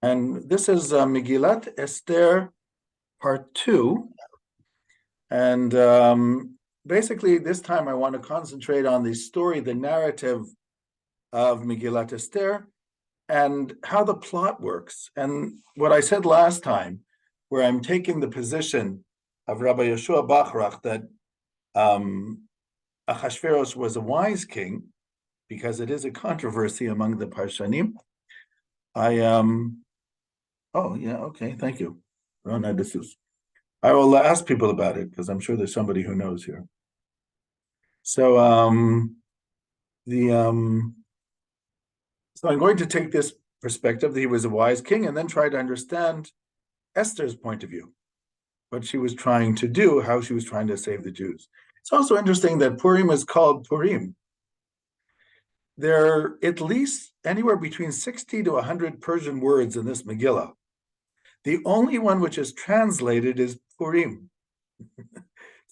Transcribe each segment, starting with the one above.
And this is Megilat Esther part 2. And basically, this time I want to concentrate on the story, the narrative of Megilat Esther, and how the plot works. And what I said last time, where I'm taking the position of Rabbi Yeshua Bachrach that Ahashverosh was a wise king, because it is a controversy among the Parshanim. Oh yeah, okay, thank you. I will ask people about it because I'm sure there's somebody who knows here. So so I'm going to take this perspective that he was a wise king and then try to understand Esther's point of view, what she was trying to do, how she was trying to save the Jews. It's also interesting that Purim is called Purim. There are at least anywhere between 60 to 100 Persian words in this Megillah. The only one which is translated is Purim.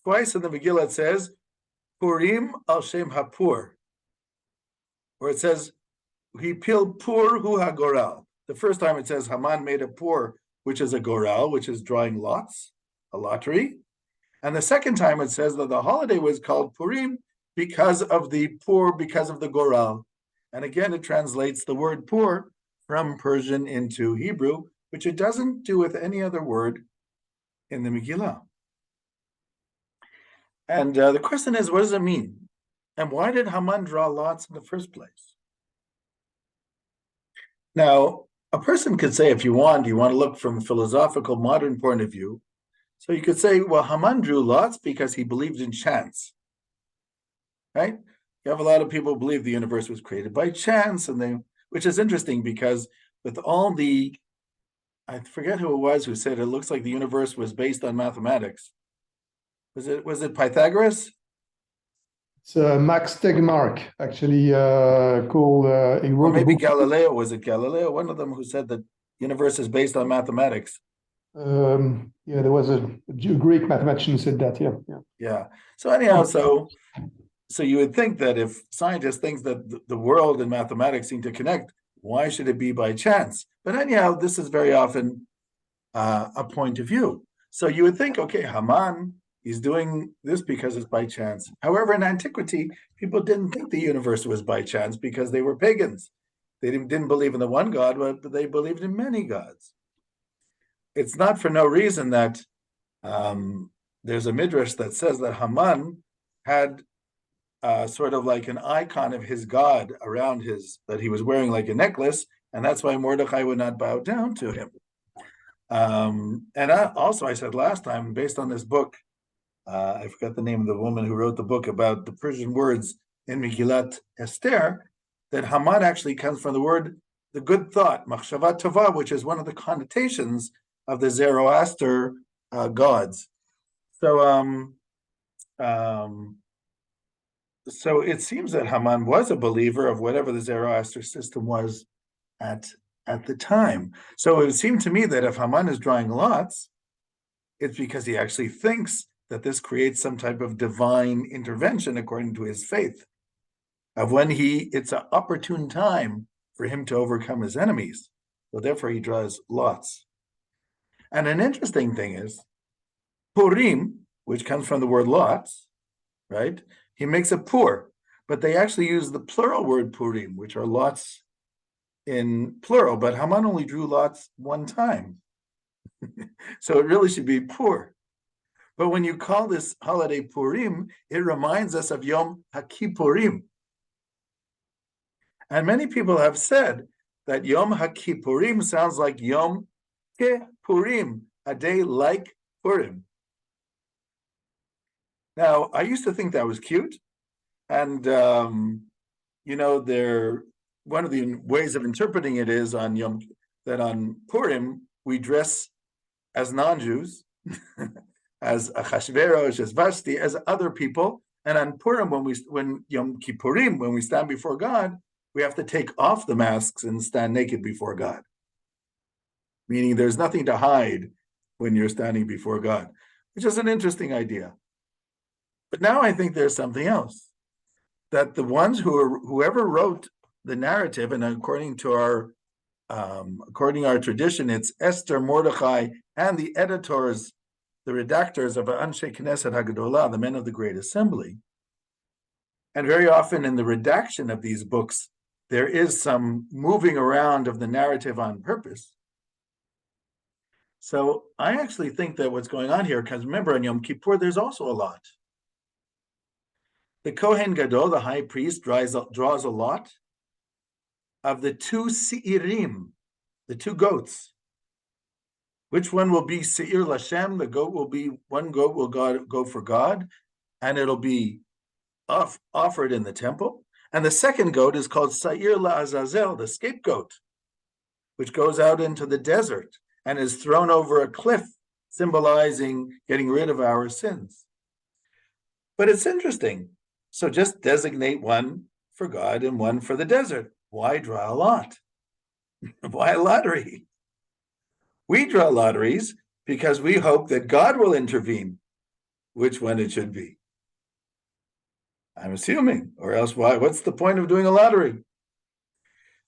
Twice in the Megillah it says, Purim al Shem HaPur, where it says, he pil pur hu ha-goral. The first time it says Haman made a pur, which is a goral, which is drawing lots, a lottery. And the second time it says that the holiday was called Purim because of the pur, because of the goral. And again, it translates the word pur from Persian into Hebrew, which it doesn't do with any other word in the Megillah. And the question is, what does it mean? And why did Haman draw lots in the first place? Now, a person could say, if you want to look from a philosophical modern point of view, so you could say, well, Haman drew lots because he believed in chance, right? You have a lot of people who believe the universe was created by chance, which is interesting because with all the, I forget who it was who said it looks like the universe was based on mathematics. Was it Pythagoras? It's Max Tegmark, actually, called. Or maybe Galileo. Was it Galileo? One of them who said that the universe is based on mathematics. Yeah, there was a Greek mathematician who said that. Yeah. So anyhow, so you would think that if scientists think that the world and mathematics seem to connect, why should it be by chance? But anyhow, this is very often a point of view. So you would think, okay, Haman, he's doing this because it's by chance. However, in antiquity, people didn't think the universe was by chance because they were pagans. They didn't believe in the one God, but they believed in many gods. It's not for no reason that there's a midrash that says that Haman had sort of like an icon of his god around that he was wearing like a necklace, and that's why Mordechai would not bow down to him. And also, I said last time, based on this book, I forgot the name of the woman who wrote the book about the Persian words in Megilat Esther, that Haman actually comes from the word, the good thought, machshava tova, which is one of the connotations of the Zoroaster gods. So it seems that Haman was a believer of whatever the Zoroaster system was at the time. So it would seem to me that if Haman is drawing lots, it's because he actually thinks that this creates some type of divine intervention according to his faith, of when it's an opportune time for him to overcome his enemies. So therefore he draws lots. And an interesting thing is, Purim, which comes from the word lots, right? He makes a pur, but they actually use the plural word Purim, which are lots in plural, but Haman only drew lots one time. So it really should be pur. But when you call this holiday Purim, it reminds us of Yom HaKippurim. And many people have said that Yom HaKippurim sounds like Yom Purim, a day like Purim. Now, I used to think that was cute. And, one of the ways of interpreting it is that on Purim, we dress as non-Jews, as Ahashverosh, as Vashti, as other people. And on Purim, when Yom Kippurim, when we stand before God, we have to take off the masks and stand naked before God. Meaning there's nothing to hide when you're standing before God, which is an interesting idea. But now I think there's something else, that the ones whoever wrote the narrative, and according to our according to our tradition, it's Esther, Mordechai, and the editors, the redactors of Anshe Knesset Hagadolah, the men of the Great Assembly. And very often in the redaction of these books, there is some moving around of the narrative on purpose. So I actually think that what's going on here, because remember on Yom Kippur, there's also a lot. The Kohen Gadol, the high priest, draws a lot of the two Seirim, the two goats. Which one will be Seir Lashem? The goat will be, one goat will go for God, and it'll be offered in the temple. And the second goat is called Seir LaAzazel, the scapegoat, which goes out into the desert and is thrown over a cliff, symbolizing getting rid of our sins. But it's interesting. So just designate one for God and one for the desert. Why draw a lot? Why a lottery? We draw lotteries because we hope that God will intervene, which one it should be. I'm assuming, or else why? What's the point of doing a lottery?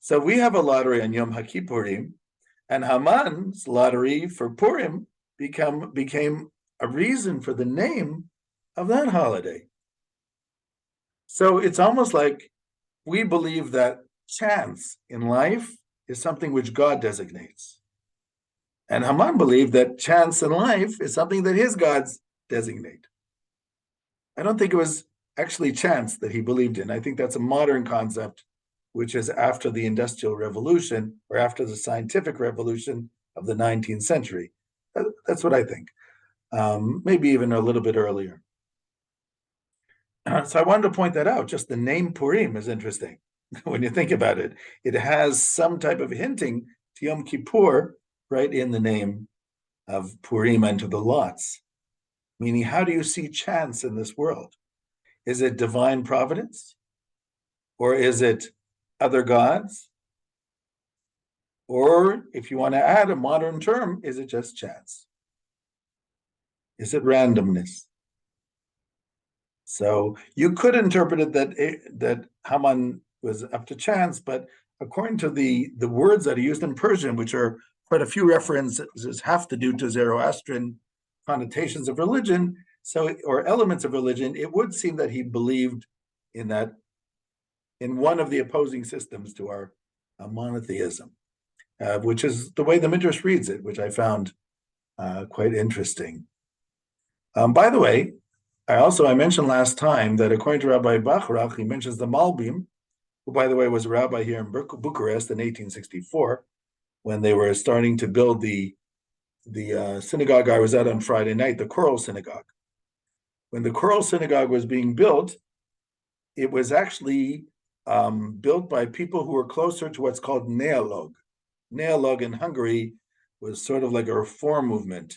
So we have a lottery on Yom HaKippurim, and Haman's lottery for Purim became a reason for the name of that holiday. So it's almost like we believe that chance in life is something which God designates. And Haman believed that chance in life is something that his gods designate. I don't think it was actually chance that he believed in. I think that's a modern concept, which is after the Industrial Revolution or after the Scientific Revolution of the 19th century. That's what I think. Maybe even a little bit earlier. So I wanted to point that out. Just the name Purim is interesting. When you think about it, it has some type of hinting to Yom Kippur right in the name of Purim and to the lots. Meaning, how do you see chance in this world? Is it divine providence? Or is it other gods? Or if you want to add a modern term, is it just chance? Is it randomness? So you could interpret it that Haman was up to chance, but according to the words that are used in Persian, which are quite a few references have to do to Zoroastrian connotations of religion, or elements of religion, it would seem that he believed in one of the opposing systems to our monotheism, which is the way the Midrash reads it, which I found quite interesting. By the way, I mentioned last time that according to Rabbi Bachrach, he mentions the Malbim, who, by the way, was a rabbi here in Bucharest in 1864, when they were starting to build the synagogue I was at on Friday night, the Choral Synagogue. When the Choral Synagogue was being built, it was actually built by people who were closer to what's called Neolog. Neolog in Hungary was sort of like a reform movement.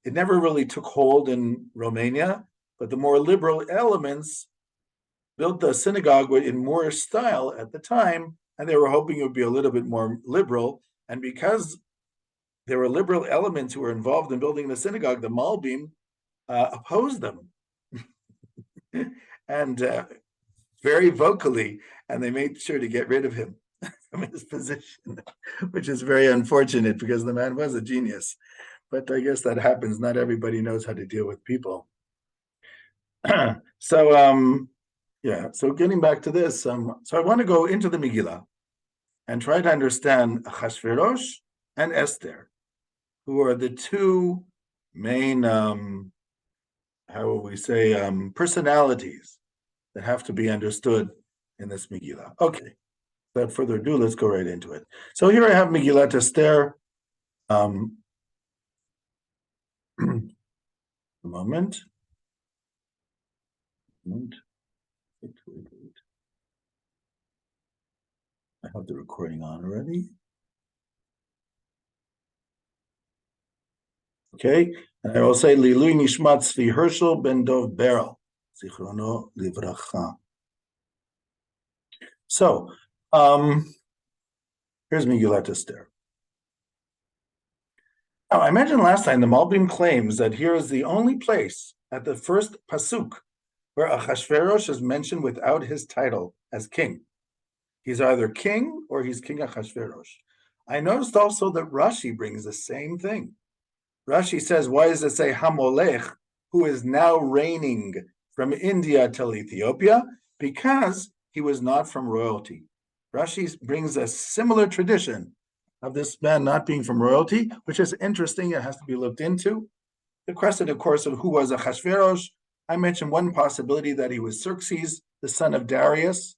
It never really took hold in Romania, but the more liberal elements built the synagogue in Moorish style at the time, and they were hoping it would be a little bit more liberal. And because there were liberal elements who were involved in building the synagogue, the Malbim opposed them, and very vocally, and they made sure to get rid of him from his position, which is very unfortunate because the man was a genius. But I guess that happens. Not everybody knows how to deal with people. So getting back to this, so I want to go into the Megillah and try to understand Ahashverosh and Esther, who are the two main, personalities that have to be understood in this Megillah. Okay, without further ado, let's go right into it. So here I have Megillat Esther. A moment. Wait. I have the recording on already. Okay, and I will say Lilui Nishmat Tzvi Hershel ben Dov Berel, Zichrono Livracha. So, here's Megillat Esther. Now, I mentioned last time the Malbim claims that here is the only place at the first pasuk where Ahashverosh is mentioned without his title as king. He's either king or he's King Ahashverosh. I noticed also that Rashi brings the same thing. Rashi says, why does it say Hamolech, who is now reigning from India till Ethiopia? Because he was not from royalty. Rashi brings a similar tradition of this man not being from royalty, which is interesting. It has to be looked into. The question, of course, of who was Ahashverosh. I mentioned one possibility that he was Xerxes, the son of Darius,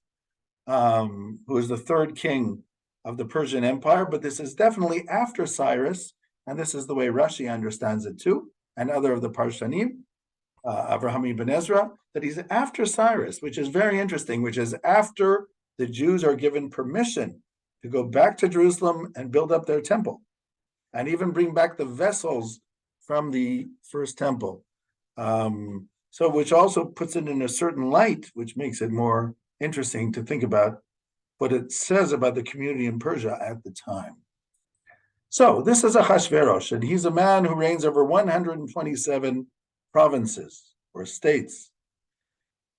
who was the third king of the Persian Empire, but this is definitely after Cyrus, and this is the way Rashi understands it too, and other of the Parshanim, Avraham ibn Ezra, that he's after Cyrus, which is very interesting, which is after the Jews are given permission to go back to Jerusalem and build up their temple, and even bring back the vessels from the first temple. So which also puts it in a certain light, which makes it more interesting to think about what it says about the community in Persia at the time. So this is Ahashverosh, and he's a man who reigns over 127 provinces or states.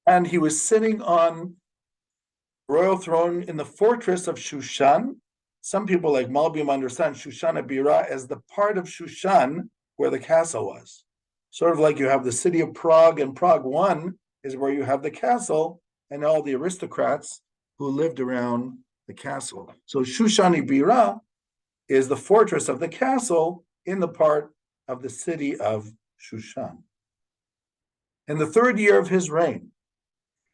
And he was sitting on the royal throne in the fortress of Shushan. Some people like Malbiim understand Shushan Abira as the part of Shushan where the castle was. Sort of like you have the city of Prague, and Prague 1 is where you have the castle and all the aristocrats who lived around the castle. So Shushan Abira is the fortress of the castle in the part of the city of Shushan. In the third year of his reign,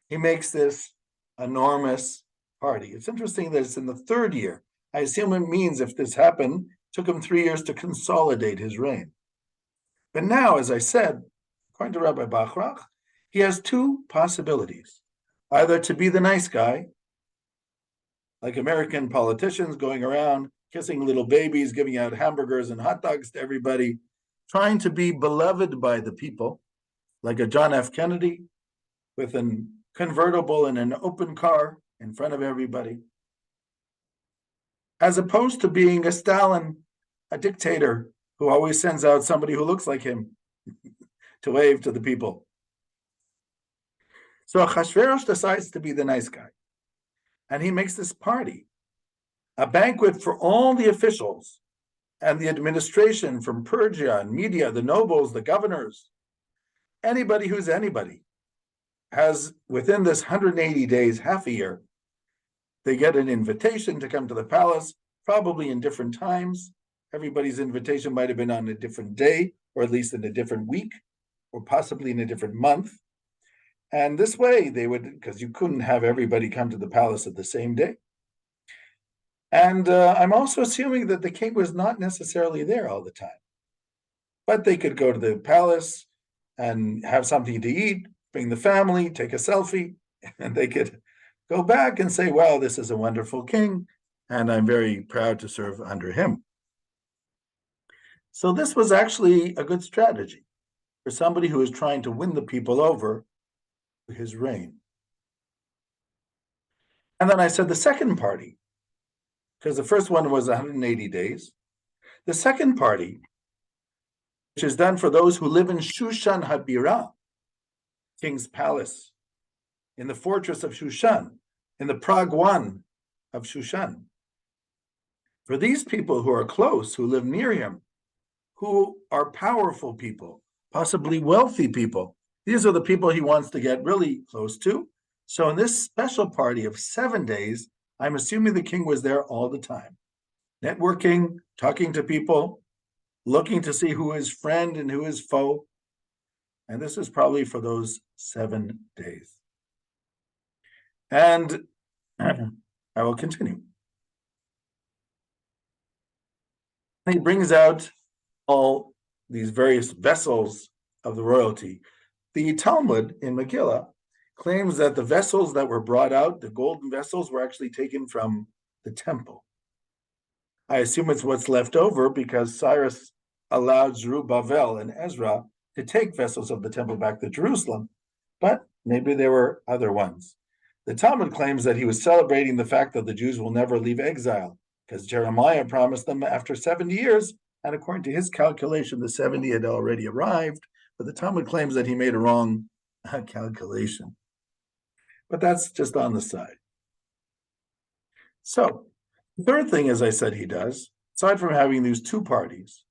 he makes this enormous party. It's interesting that it's in the third year. I assume it means if this happened, it took him 3 years to consolidate his reign. But now, as I said, according to Rabbi Bachrach, he has two possibilities. Either to be the nice guy, like American politicians going around kissing little babies, giving out hamburgers and hot dogs to everybody, trying to be beloved by the people, like a John F. Kennedy with a convertible and an open car in front of everybody, as opposed to being a Stalin, a dictator who always sends out somebody who looks like him to wave to the people. So Ahashverosh decides to be the nice guy, and he makes this party, a banquet for all the officials and the administration from Persia and Media, the nobles, the governors, anybody who's anybody, has within this 180 days, half a year, they get an invitation to come to the palace, probably in different times. Everybody's invitation might have been on a different day, or at least in a different week, or possibly in a different month. And this way they would, because you couldn't have everybody come to the palace at the same day. And I'm also assuming that the king was not necessarily there all the time, but they could go to the palace and have something to eat, bring the family, take a selfie, and they could go back and say, well, this is a wonderful king, and I'm very proud to serve under him. So this was actually a good strategy for somebody who was trying to win the people over to his reign. And then I said the second party, because the first one was 180 days. The second party, which is done for those who live in Shushan Habira, king's palace, in the fortress of Shushan, in the Prague 1 of Shushan. For these people who are close, who live near him, who are powerful people, possibly wealthy people, these are the people he wants to get really close to. So in this special party of 7 days, I'm assuming the king was there all the time, networking, talking to people, looking to see who is friend and who is foe. And this is probably for those 7 days. And I will continue. He brings out all these various vessels of the royalty. The Talmud in Megillah claims that the vessels that were brought out, the golden vessels, were actually taken from the temple. I assume it's what's left over because Cyrus allowed Zerubbabel and Ezra to take vessels of the temple back to Jerusalem, but maybe there were other ones. The Talmud claims that he was celebrating the fact that the Jews will never leave exile, because Jeremiah promised them after 70 years, and according to his calculation, the 70 had already arrived, but the Talmud claims that he made a wrong calculation. But that's just on the side. So The third thing, as I said, he does, aside from having these two parties,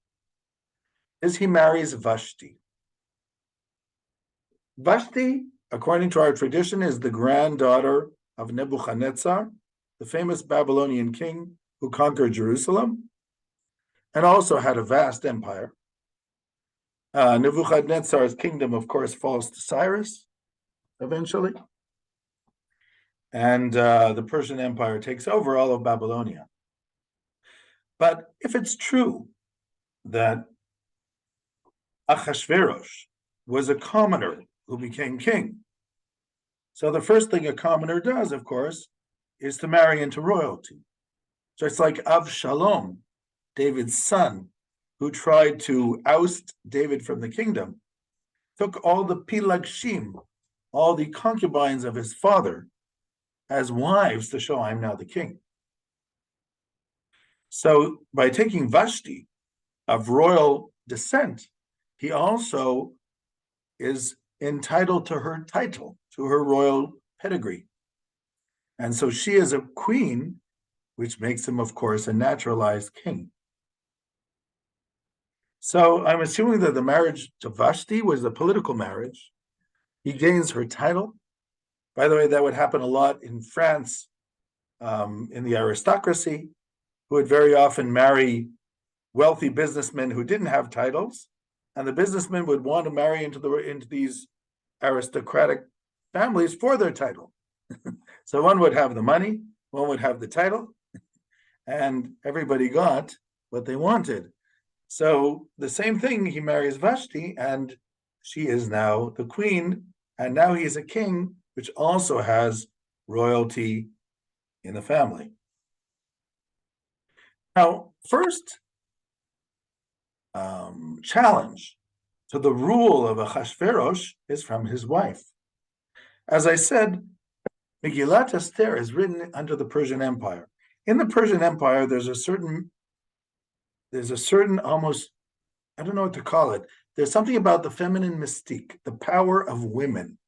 is he marries Vashti. Vashti, according to our tradition, is the granddaughter of Nebuchadnezzar, the famous Babylonian king who conquered Jerusalem and also had a vast empire. Nebuchadnezzar's kingdom, of course, falls to Cyrus eventually, and the Persian Empire takes over all of Babylonia. But if it's true that Ahashverosh was a commoner who became king, so the first thing a commoner does, of course, is to marry into royalty. So it's like Avshalom, David's son, who tried to oust David from the kingdom, took all the pilagshim, all the concubines of his father, as wives to show I'm now the king. So by taking Vashti of royal descent, he also is entitled to her title, to her royal pedigree. And so she is a queen, which makes him, of course, a naturalized king. So I'm assuming that the marriage to Vashti was a political marriage. He gains her title. By the way, that would happen a lot in France, in the aristocracy, who would very often marry wealthy businessmen who didn't have titles, and the businessmen would want to marry into these aristocratic families for their title. So one would have the money, one would have the title, and everybody got what they wanted. So the same thing, he marries Vashti, and she is now the queen, and now he is a king, which also has royalty in the family. Now, first challenge to the rule of Ahashverosh is from his wife. As I said, Megilat Esther is written under the Persian Empire. In the Persian Empire, there's a certain almost, I don't know what to call it. There's something about the feminine mystique, the power of women.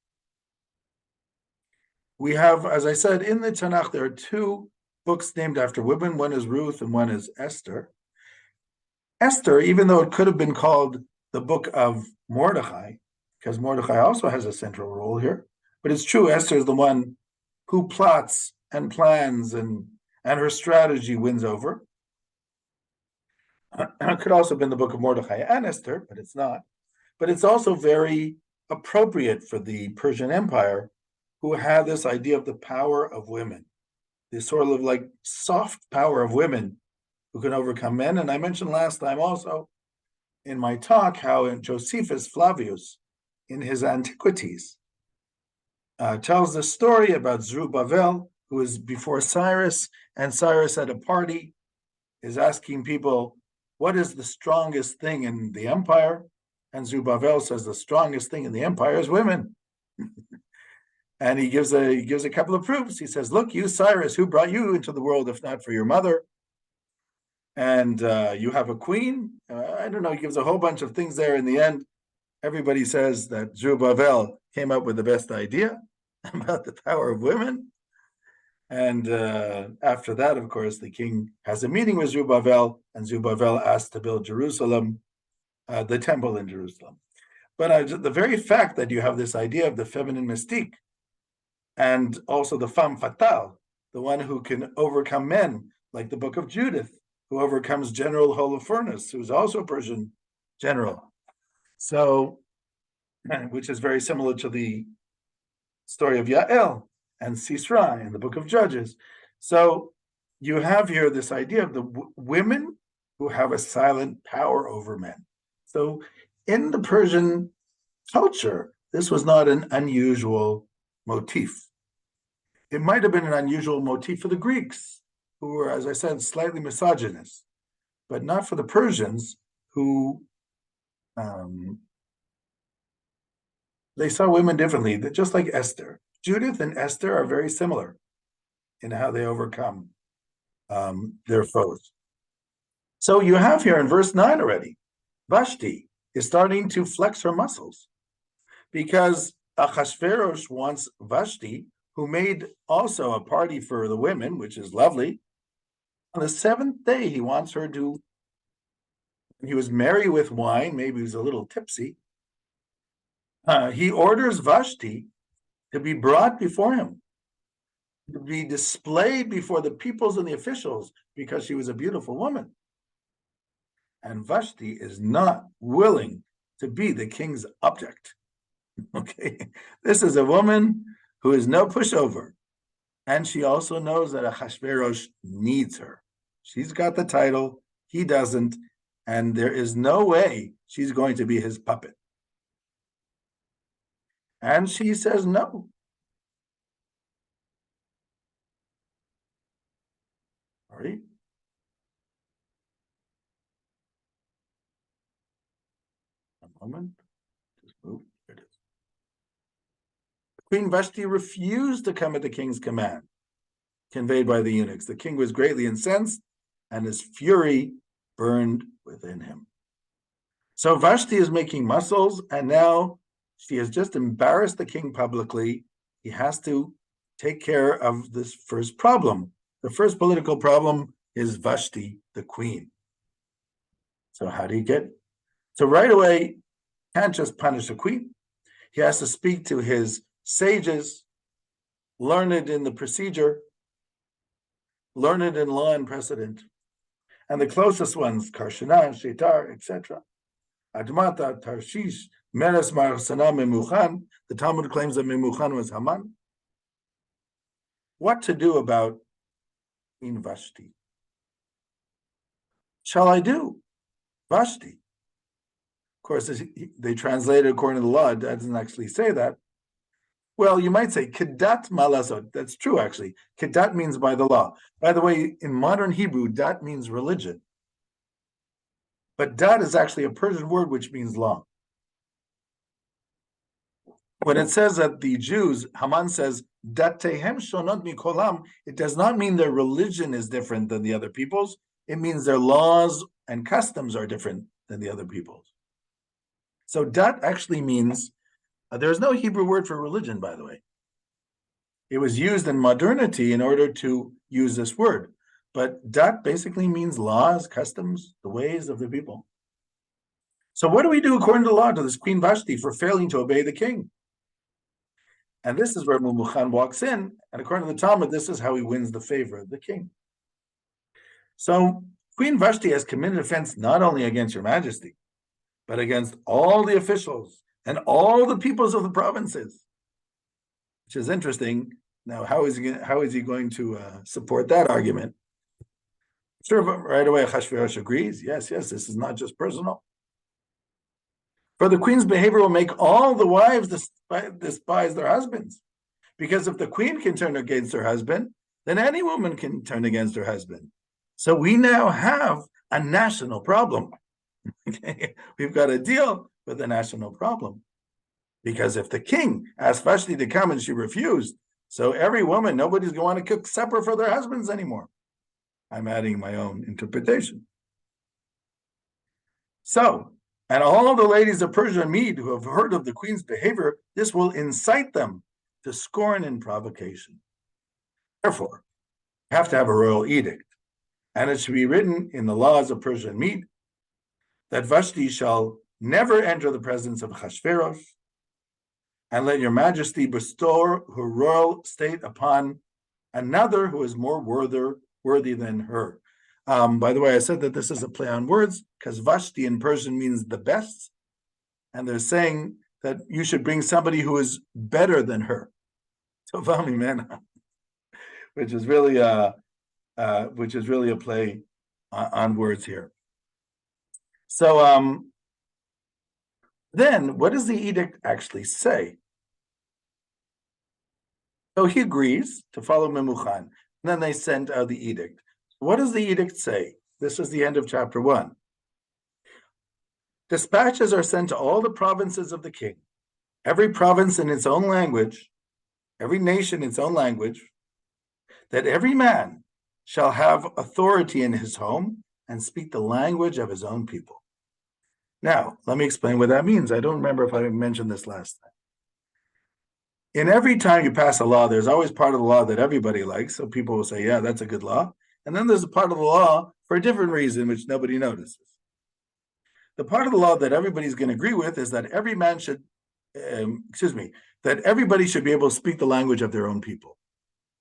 We have, as I said, in the Tanakh, there are two books named after women. One is Ruth and one is Esther. Esther, even though it could have been called the book of Mordechai, because Mordechai also has a central role here, but it's true, Esther is the one who plots and plans, and her strategy wins over. It could also have been the book of Mordechai and Esther, but it's not. But it's also very appropriate for the Persian Empire, who had this idea of the power of women, this sort of like soft power of women who can overcome men. And I mentioned last time also in my talk how Josephus Flavius, in his Antiquities, tells the story about Zerubbabel, who is before Cyrus, and Cyrus at a party is asking people, what is the strongest thing in the empire? And Zerubbabel says the strongest thing in the empire is women. And he gives a couple of proofs. He says, look, you, Cyrus, who brought you into the world if not for your mother? And you have a queen. I don't know, he gives a whole bunch of things there. In the end, everybody says that Zerubbabel came up with the best idea about the power of women. And after that, of course, the king has a meeting with Zerubbabel, and Zerubbabel asks to build Jerusalem, the temple in Jerusalem. But the very fact that you have this idea of the feminine mystique, and also the femme fatale, the one who can overcome men, like the book of Judith, who overcomes General Holofernes, who's also a Persian general. So, which is very similar to the story of Yael and Sisra in the book of Judges. So you have here this idea of the women who have a silent power over men. So in the Persian culture, this was not an unusual motif. It might have been an unusual motif for the Greeks, who were, as I said, slightly misogynist, but not for the Persians, who they saw women differently, just like Esther. Judith and Esther are very similar in how they overcome their foes. So you have here in verse 9 already, Vashti is starting to flex her muscles because Ahashverosh wants Vashti, who made also a party for the women, which is lovely, On the seventh day, he wants her to, he was merry with wine, maybe he was a little tipsy. He orders Vashti to be brought before him, to be displayed before the peoples and the officials, because she was a beautiful woman. And Vashti is not willing to be the king's object. Okay, this is a woman who is no pushover. And she also knows that Ahashverosh needs her. She's got the title, he doesn't, and there is no way she's going to be his puppet. And she says no. All right. A moment. Just move. There it is. Queen Vashti refused to come at the king's command, conveyed by the eunuchs. The king was greatly incensed, and his fury burned within him. So Vashti is making muscles, and now she has just embarrassed the king publicly. He has to take care of this first problem. The first political problem is Vashti, the queen. So how do you get? So right away, can't just punish a queen. He has to speak to his sages, learned in the procedure, learned in law and precedent, and the closest ones, Karshanan, Shetar, etc. Admata, Tarshish, Meres Marsana Memuchan. The Talmud claims that Memuchan was Haman. What to do about Queen Vashti? Shall I do? Vashti. Of course, they translate it according to the law. It doesn't actually say that. Well, you might say, Kedat malasot. That's true, actually. Kedat means by the law. By the way, in modern Hebrew, dat means religion. But dat is actually a Persian word which means law. When it says that the Jews, Haman says, Datehem shonot mikolam, it does not mean their religion is different than the other people's. It means their laws and customs are different than the other people's. So dat actually means, there's no Hebrew word for religion, by the way. It was used in modernity in order to use this word. But dat basically means laws, customs, the ways of the people. So what do we do according to the law to this Queen Vashti for failing to obey the king? And this is where Memuchan walks in, and according to the Talmud, this is how he wins the favor of the king. So Queen Vashti has committed offense not only against your majesty, but against all the officials and all the peoples of the provinces, which is interesting. Now, how is he going to support that argument? Sure, right away, Ahashverosh agrees. Yes, this is not just personal. For the queen's behavior will make all the wives despise their husbands. Because if the queen can turn against her husband, then any woman can turn against her husband. So we now have a national problem. Okay? We've got to deal with a national problem. Because if the king asked Vashti to come and she refused, so every woman, nobody's going to cook supper for their husbands anymore. I'm adding my own interpretation. So, and all the ladies of Persia and Mede who have heard of the queen's behavior, this will incite them to scorn and provocation. Therefore, you have to have a royal edict, and it should be written in the laws of Persia and Mede that Vashti shall never enter the presence of Ahashverosh, and let your majesty bestow her royal state upon another who is more worthy than her. By the way, I said that this is a play on words because Vashti in Persian means the best, and they're saying that you should bring somebody who is better than her. Tovami Mena, which is really a play on words here. So then, what does the edict actually say? So he agrees to follow Memuchan, and then they send out the edict. What does the edict say? This is the end of chapter 1. Dispatches are sent to all the provinces of the king, every province in its own language, every nation in its own language, that every man shall have authority in his home and speak the language of his own people. Now, let me explain what that means. I don't remember if I mentioned this last time. In every time you pass a law, there's always part of the law that everybody likes. So people will say, yeah, that's a good law. And then there's a part of the law for a different reason, which nobody notices. The part of the law that everybody's going to agree with is that every man should, that everybody should be able to speak the language of their own people.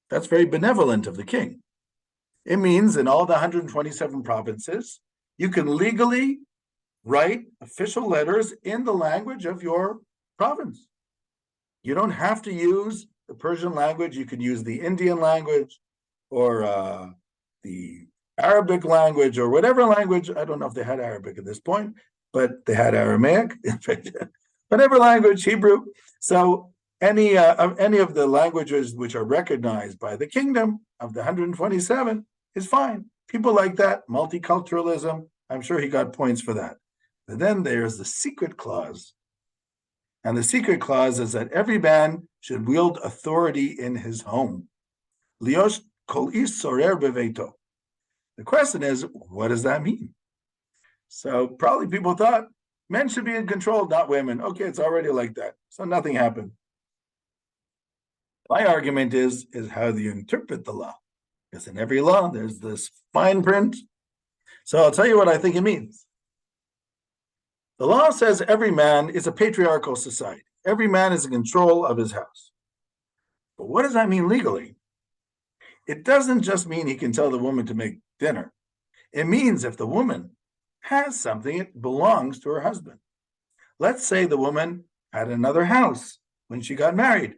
That's very benevolent of the king. It means in all the 127 provinces, you can legally write official letters in the language of your province. You don't have to use the Persian language. You can use the Indian language or the Arabic language or whatever language. I don't know if they had Arabic at this point, but they had Aramaic, whatever language, Hebrew. So any of the languages which are recognized by the kingdom of the 127 is fine. People like that, multiculturalism, I'm sure he got points for that. But then there's the secret clause. And the secret clause is that every man should wield authority in his home. Liosh kol ish sorer beveito. The question is, what does that mean? So probably people thought men should be in control, not women. Okay, it's already like that. So nothing happened. My argument is how do you interpret the law? Because in every law, there's this fine print. So I'll tell you what I think it means. The law says every man is a patriarchal society. Every man is in control of his house. But what does that mean legally? It doesn't just mean he can tell the woman to make dinner. It means if the woman has something, it belongs to her husband. Let's say the woman had another house when she got married.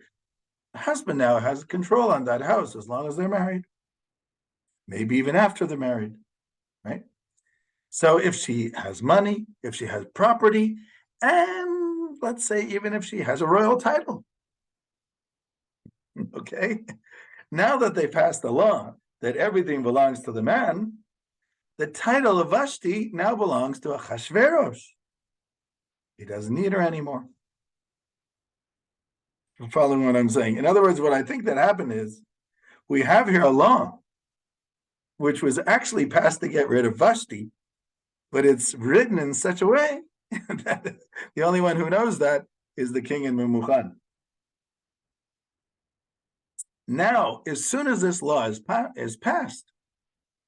The husband now has control on that house as long as they're married. Maybe even after they're married, right? So if she has money, if she has property, and let's say even if she has a royal title, okay? Now that they passed the law that everything belongs to the man, the title of Vashti now belongs to Ahashverosh. He doesn't need her anymore. You're following what I'm saying? In other words, what I think that happened is we have here a law which was actually passed to get rid of Vashti, but it's written in such a way that the only one who knows that is the king in Memuchan. Now, as soon as this law is passed,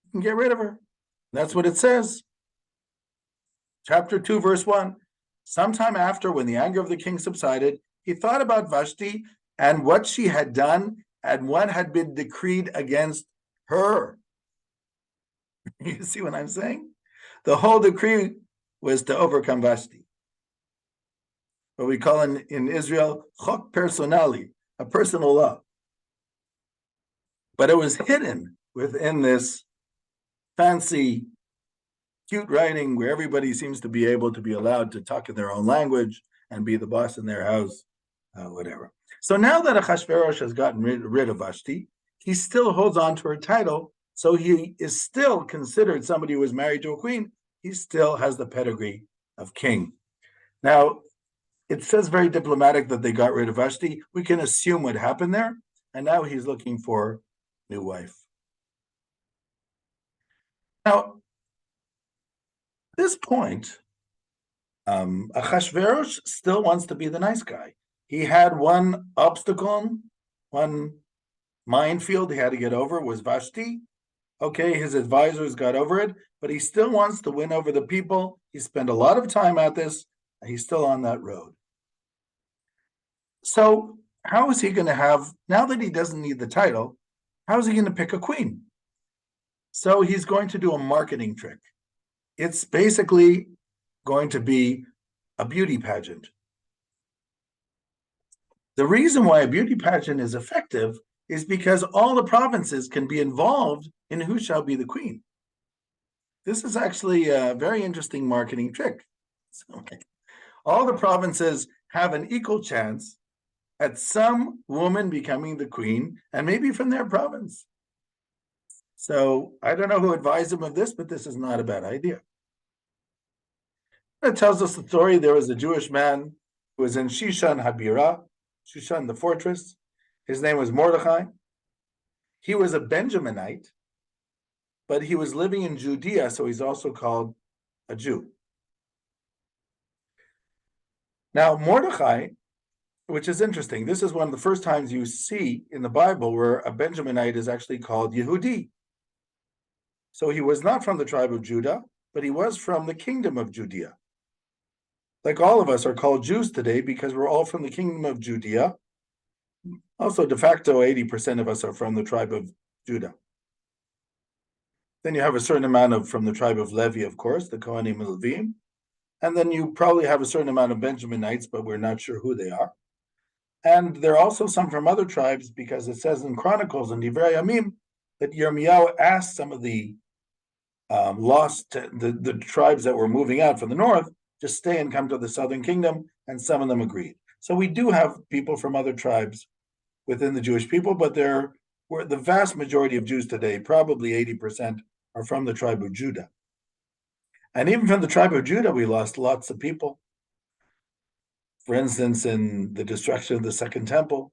you can get rid of her. That's what it says. Chapter 2, verse 1. Sometime after, when the anger of the king subsided, he thought about Vashti and what she had done and what had been decreed against her. You see what I'm saying? The whole decree was to overcome Vashti. What we call in Israel, chok personali, a personal law. But it was hidden within this fancy, cute writing where everybody seems to be able to be allowed to talk in their own language and be the boss in their house, whatever. So now that Ahashverosh has gotten rid of Vashti, he still holds on to her title. So he is still considered somebody who was married to a queen. He still has the pedigree of king. Now, it says very diplomatic that they got rid of Vashti. We can assume what happened there. And now he's looking for a new wife. Now, at this point, Ahashverosh still wants to be the nice guy. He had one obstacle, one minefield he had to get over was Vashti. Okay, his advisors got over it, but he still wants to win over the people. He spent a lot of time at this, and he's still on that road. So how is he going to have, now that he doesn't need the title, how is he going to pick a queen? So he's going to do a marketing trick. It's basically going to be a beauty pageant. The reason why a beauty pageant is effective is because all the provinces can be involved in who shall be the queen. This is actually a very interesting marketing trick. So, all the provinces have an equal chance at some woman becoming the queen, and maybe from their province. So I don't know who advised him of this, but this is not a bad idea. It tells us the story. There was a Jewish man who was in Shushan Habira, Shushan the fortress. His name was Mordechai. He was a Benjaminite, but he was living in Judea, so he's also called a Jew. Now, Mordechai, which is interesting, this is one of the first times you see in the Bible where a Benjaminite is actually called Yehudi. So he was not from the tribe of Judah, but he was from the kingdom of Judea. Like all of us are called Jews today because we're all from the kingdom of Judea. Also, de facto, 80% of us are from the tribe of Judah. Then you have a certain amount from the tribe of Levi, of course, the Kohanim and Levim. And then you probably have a certain amount of Benjaminites, but we're not sure who they are. And there are also some from other tribes, because it says in Chronicles and Divrei Yamim that Yirmiyahu asked some of the the tribes that were moving out from the north to stay and come to the southern kingdom, and some of them agreed. So we do have people from other tribes within the Jewish people, but the vast majority of Jews today, probably 80%, are from the tribe of Judah. And even from the tribe of Judah, we lost lots of people. For instance, in the destruction of the Second Temple,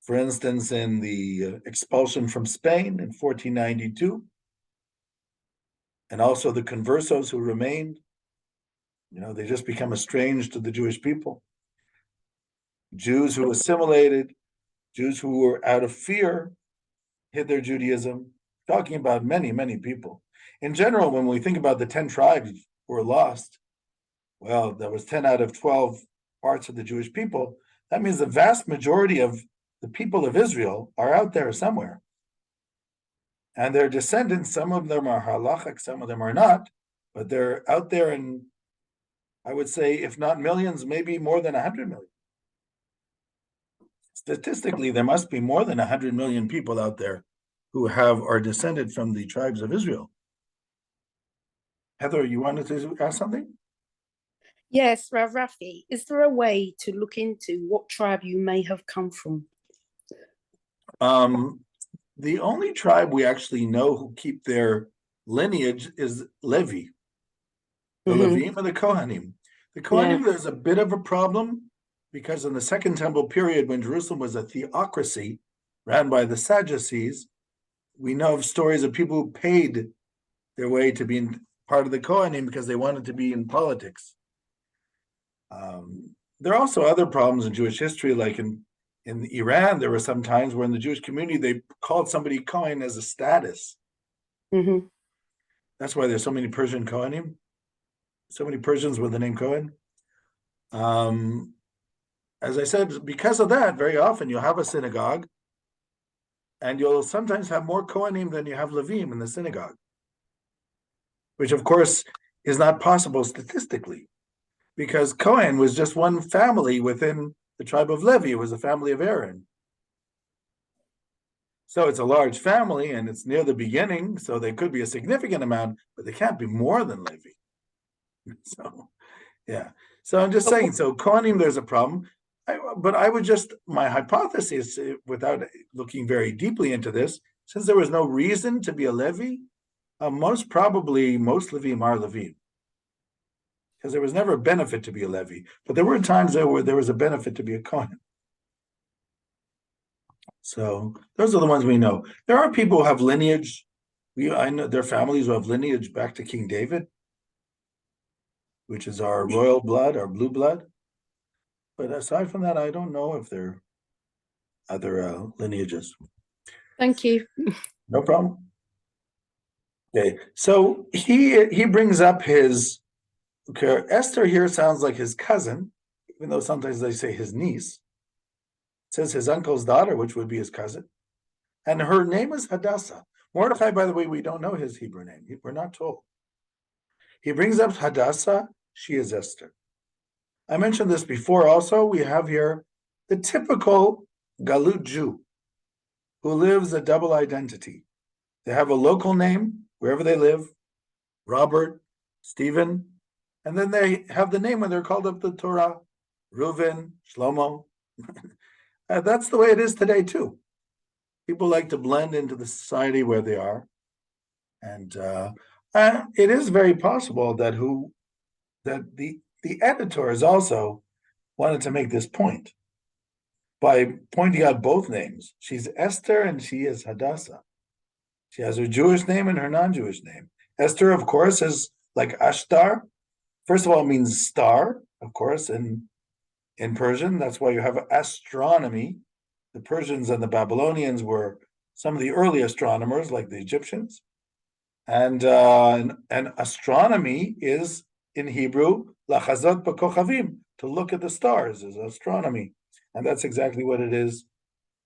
for instance, in the expulsion from Spain in 1492, and also the conversos who remained, they just become estranged to the Jewish people. Jews who assimilated, Jews who were out of fear, hid their Judaism, talking about many, many people. In general, when we think about the 10 tribes who were lost, well, that was 10 out of 12 parts of the Jewish people. That means the vast majority of the people of Israel are out there somewhere. And their descendants, some of them are halachic, some of them are not, but they're out there in, I would say, if not millions, maybe more than 100 million. Statistically, there must be more than 100 million people out there who are descended from the tribes of Israel. Heather, you wanted to ask something? Yes, Rav Rafi, is there a way to look into what tribe you may have come from? The only tribe we actually know who keep their lineage is Levi. The Levim and the Kohanim. The Kohanim, there's a bit of a problem because in the Second Temple period, when Jerusalem was a theocracy ran by the Sadducees, we know of stories of people who paid their way to being part of the Kohanim because they wanted to be in politics. There are also other problems in Jewish history, like in Iran, there were some times where in the Jewish community, they called somebody Kohen as a status. That's why there's so many Persian Kohanim, so many Persians with the name Kohen. As I said, because of that, very often you'll have a synagogue and you'll sometimes have more Kohanim than you have Levim in the synagogue, which of course is not possible statistically, because Kohen was just one family within the tribe of Levi. It was the family of Aaron. So it's a large family and it's near the beginning, so there could be a significant amount, but they can't be more than Levi. So, yeah. So I'm just saying, so Kohanim, there's a problem. But I would my hypothesis, without looking very deeply into this, since there was no reason to be a Levi, most Levim are Levim. Because there was never a benefit to be a Levi. But there were times where there was a benefit to be a Kohen. So those are the ones we know. There are people who have lineage. I know there are families who have lineage back to King David, which is our royal blood, our blue blood. But aside from that, I don't know if there are other lineages. Thank you. No problem. Okay, so he brings up Esther here sounds like his cousin, even though sometimes they say his niece. It says his uncle's daughter, which would be his cousin. And her name is Hadassah. Mordechai, by the way, we don't know his Hebrew name. We're not told. He brings up Hadassah. She is Esther. I mentioned this before also. We have here the typical Galut Jew who lives a double identity. They have a local name wherever they live, Robert, Stephen, and then they have the name when they're called up the Torah, Reuven, Shlomo. That's the way it is today too. People like to blend into the society where they are. And it is very possible that the editors also wanted to make this point by pointing out both names. She's Esther and she is Hadassah. She has her Jewish name and her non-Jewish name. Esther, of course, is like Ashtar. First of all, it means star, of course, in Persian. That's why you have astronomy. The Persians and the Babylonians were some of the early astronomers, like the Egyptians. And astronomy is in Hebrew lachazot b'kochavim, to look at the stars is astronomy, and that's exactly what it is,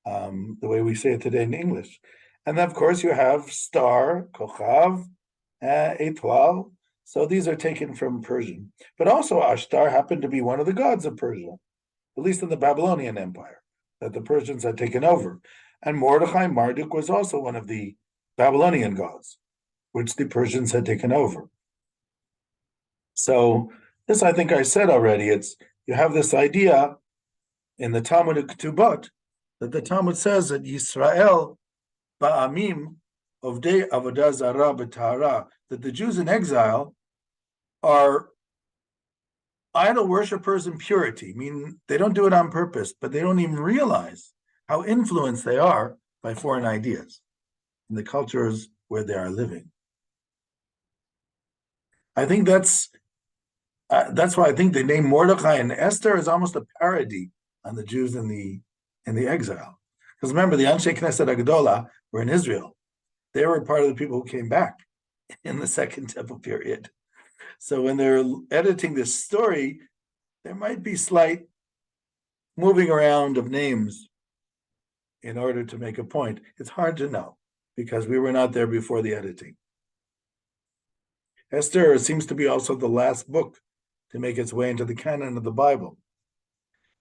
the way we say it today in English. And then, of course, you have star, kochav, étoile. So these are taken from Persian. But also Ashtar happened to be one of the gods of Persia, at least in the Babylonian Empire, that the Persians had taken over. And Mordechai Marduk was also one of the Babylonian gods, which the Persians had taken over. So this, I think I said already, you have this idea in the Talmud Ketubot, that the Talmud says that Yisrael ba'amim ovdei avodah zarah b'tahara, that the Jews in exile are idol worshippers in purity, meaning they don't do it on purpose, but they don't even realize how influenced they are by foreign ideas in the cultures where they are living. I think that's why I think the name Mordechai and Esther is almost a parody on the Jews in the exile. Because remember, the Anshe Knesset Agdola were in Israel. They were part of the people who came back in the Second Temple period. So when they're editing this story, there might be slight moving around of names in order to make a point. It's hard to know because we were not there before the editing. Esther seems to be also the last book to make its way into the canon of the Bible.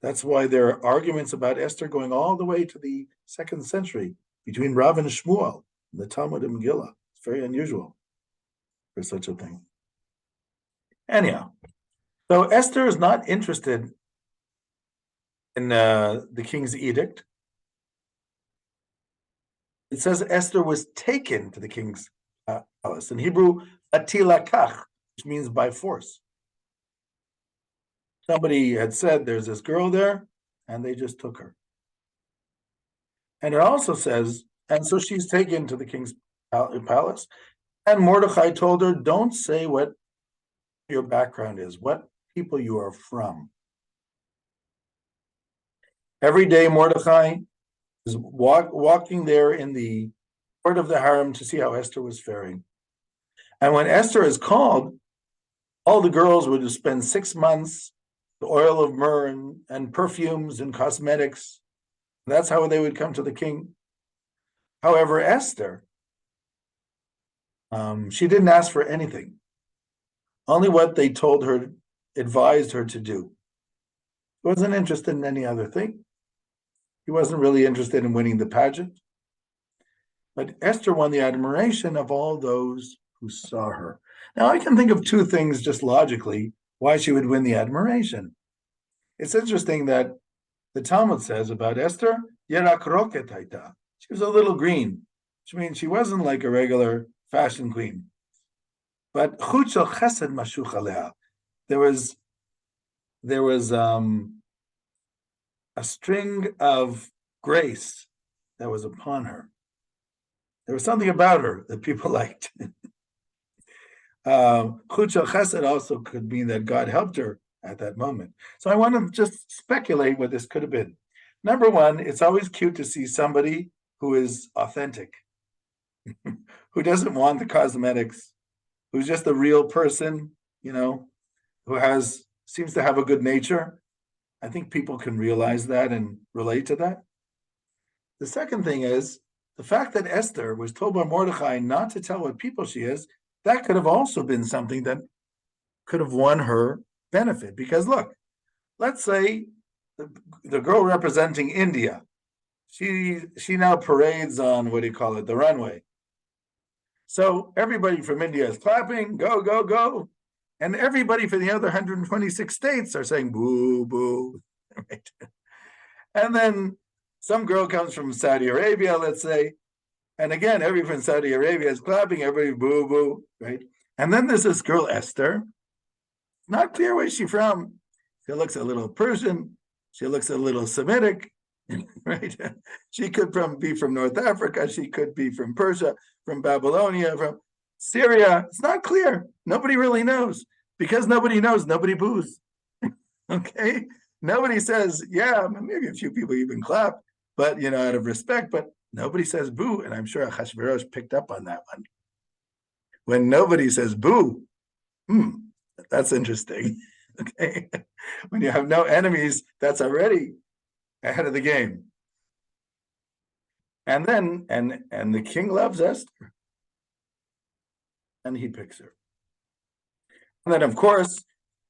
That's why there are arguments about Esther going all the way to the 2nd century between Rav and Shmuel in the Talmud and Megillah. It's very unusual for such a thing. Anyhow, so Esther is not interested in the king's edict. It says Esther was taken to the king's palace. In Hebrew, atilakach, which means by force. Somebody had said there's this girl there, and they just took her. And it also says, and so she's taken to the king's palace, and Mordechai told her, don't say what your background is, what people you are from. Every day Mordechai is walking there in the court of the harem to see how Esther was faring. And when Esther is called, all the girls would spend 6 months, the oil of myrrh and perfumes and cosmetics. That's how they would come to the king. However, Esther, she didn't ask for anything. Only what they told her, advised her to do. She wasn't interested in any other thing. He wasn't really interested in winning the pageant. But Esther won the admiration of all those who saw her. Now, I can think of 2 things just logically why she would win the admiration. It's interesting that the Talmud says about Esther, Yerak roket haita. She was a little green, which means she wasn't like a regular fashion queen. But chut shel chesed mashuch alea. There was a string of grace that was upon her. There was something about her that people liked. Chut shel chesed also could mean that God helped her at that moment. So I want to just speculate what this could have been. Number one, it's always cute to see somebody who is authentic, who doesn't want the cosmetics, who's just a real person, who seems to have a good nature. I think people can realize that and relate to that. The second thing is the fact that Esther was told by Mordechai not to tell what people she is. That could have also been something that could have won her benefit. Because look, let's say the girl representing India, she now parades on, the runway. So everybody from India is clapping, go, go, go. And everybody from the other 126 states are saying, boo, boo. Right? And then some girl comes from Saudi Arabia, let's say, and again, everybody from Saudi Arabia is clapping, everybody boo, boo, right? And then there's this girl, Esther. Not clear where she's from. She looks a little Persian. She looks a little Semitic, right? She could be from North Africa. She could be from Persia, from Babylonia, from Syria. It's not clear. Nobody really knows. Because nobody knows, nobody boos. Okay? Nobody says, yeah, maybe a few people even clap, but, out of respect, but nobody says boo. And I'm sure Ahashverosh picked up on that one. when nobody says boo. That's interesting. Okay. When you have no enemies, that's already ahead of the game. And then, and the king loves Esther. And he picks her. And then, of course,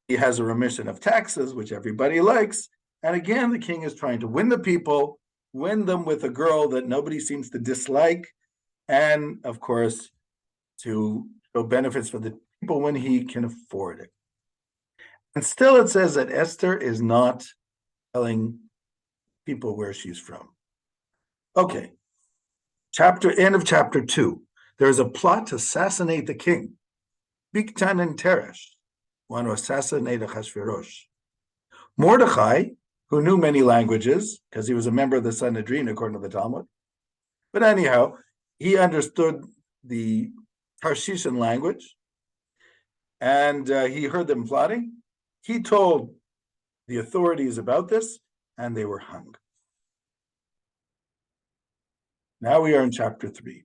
he has a remission of taxes, which everybody likes. And again, the king is trying to win the people, win them with a girl that nobody seems to dislike, and of course, to show benefits for the people when he can afford it. And still it says that Esther is not telling people where she's from. Okay, end of chapter 2. There is a plot to assassinate the king. Bigtan and Teresh want to assassinate Ahashverosh. Mordechai, who knew many languages, because he was a member of the Sanhedrin, according to the Talmud. But anyhow, he understood the Tarshishan language, and he heard them plotting. He told the authorities about this, and they were hung. Now we are in chapter 3.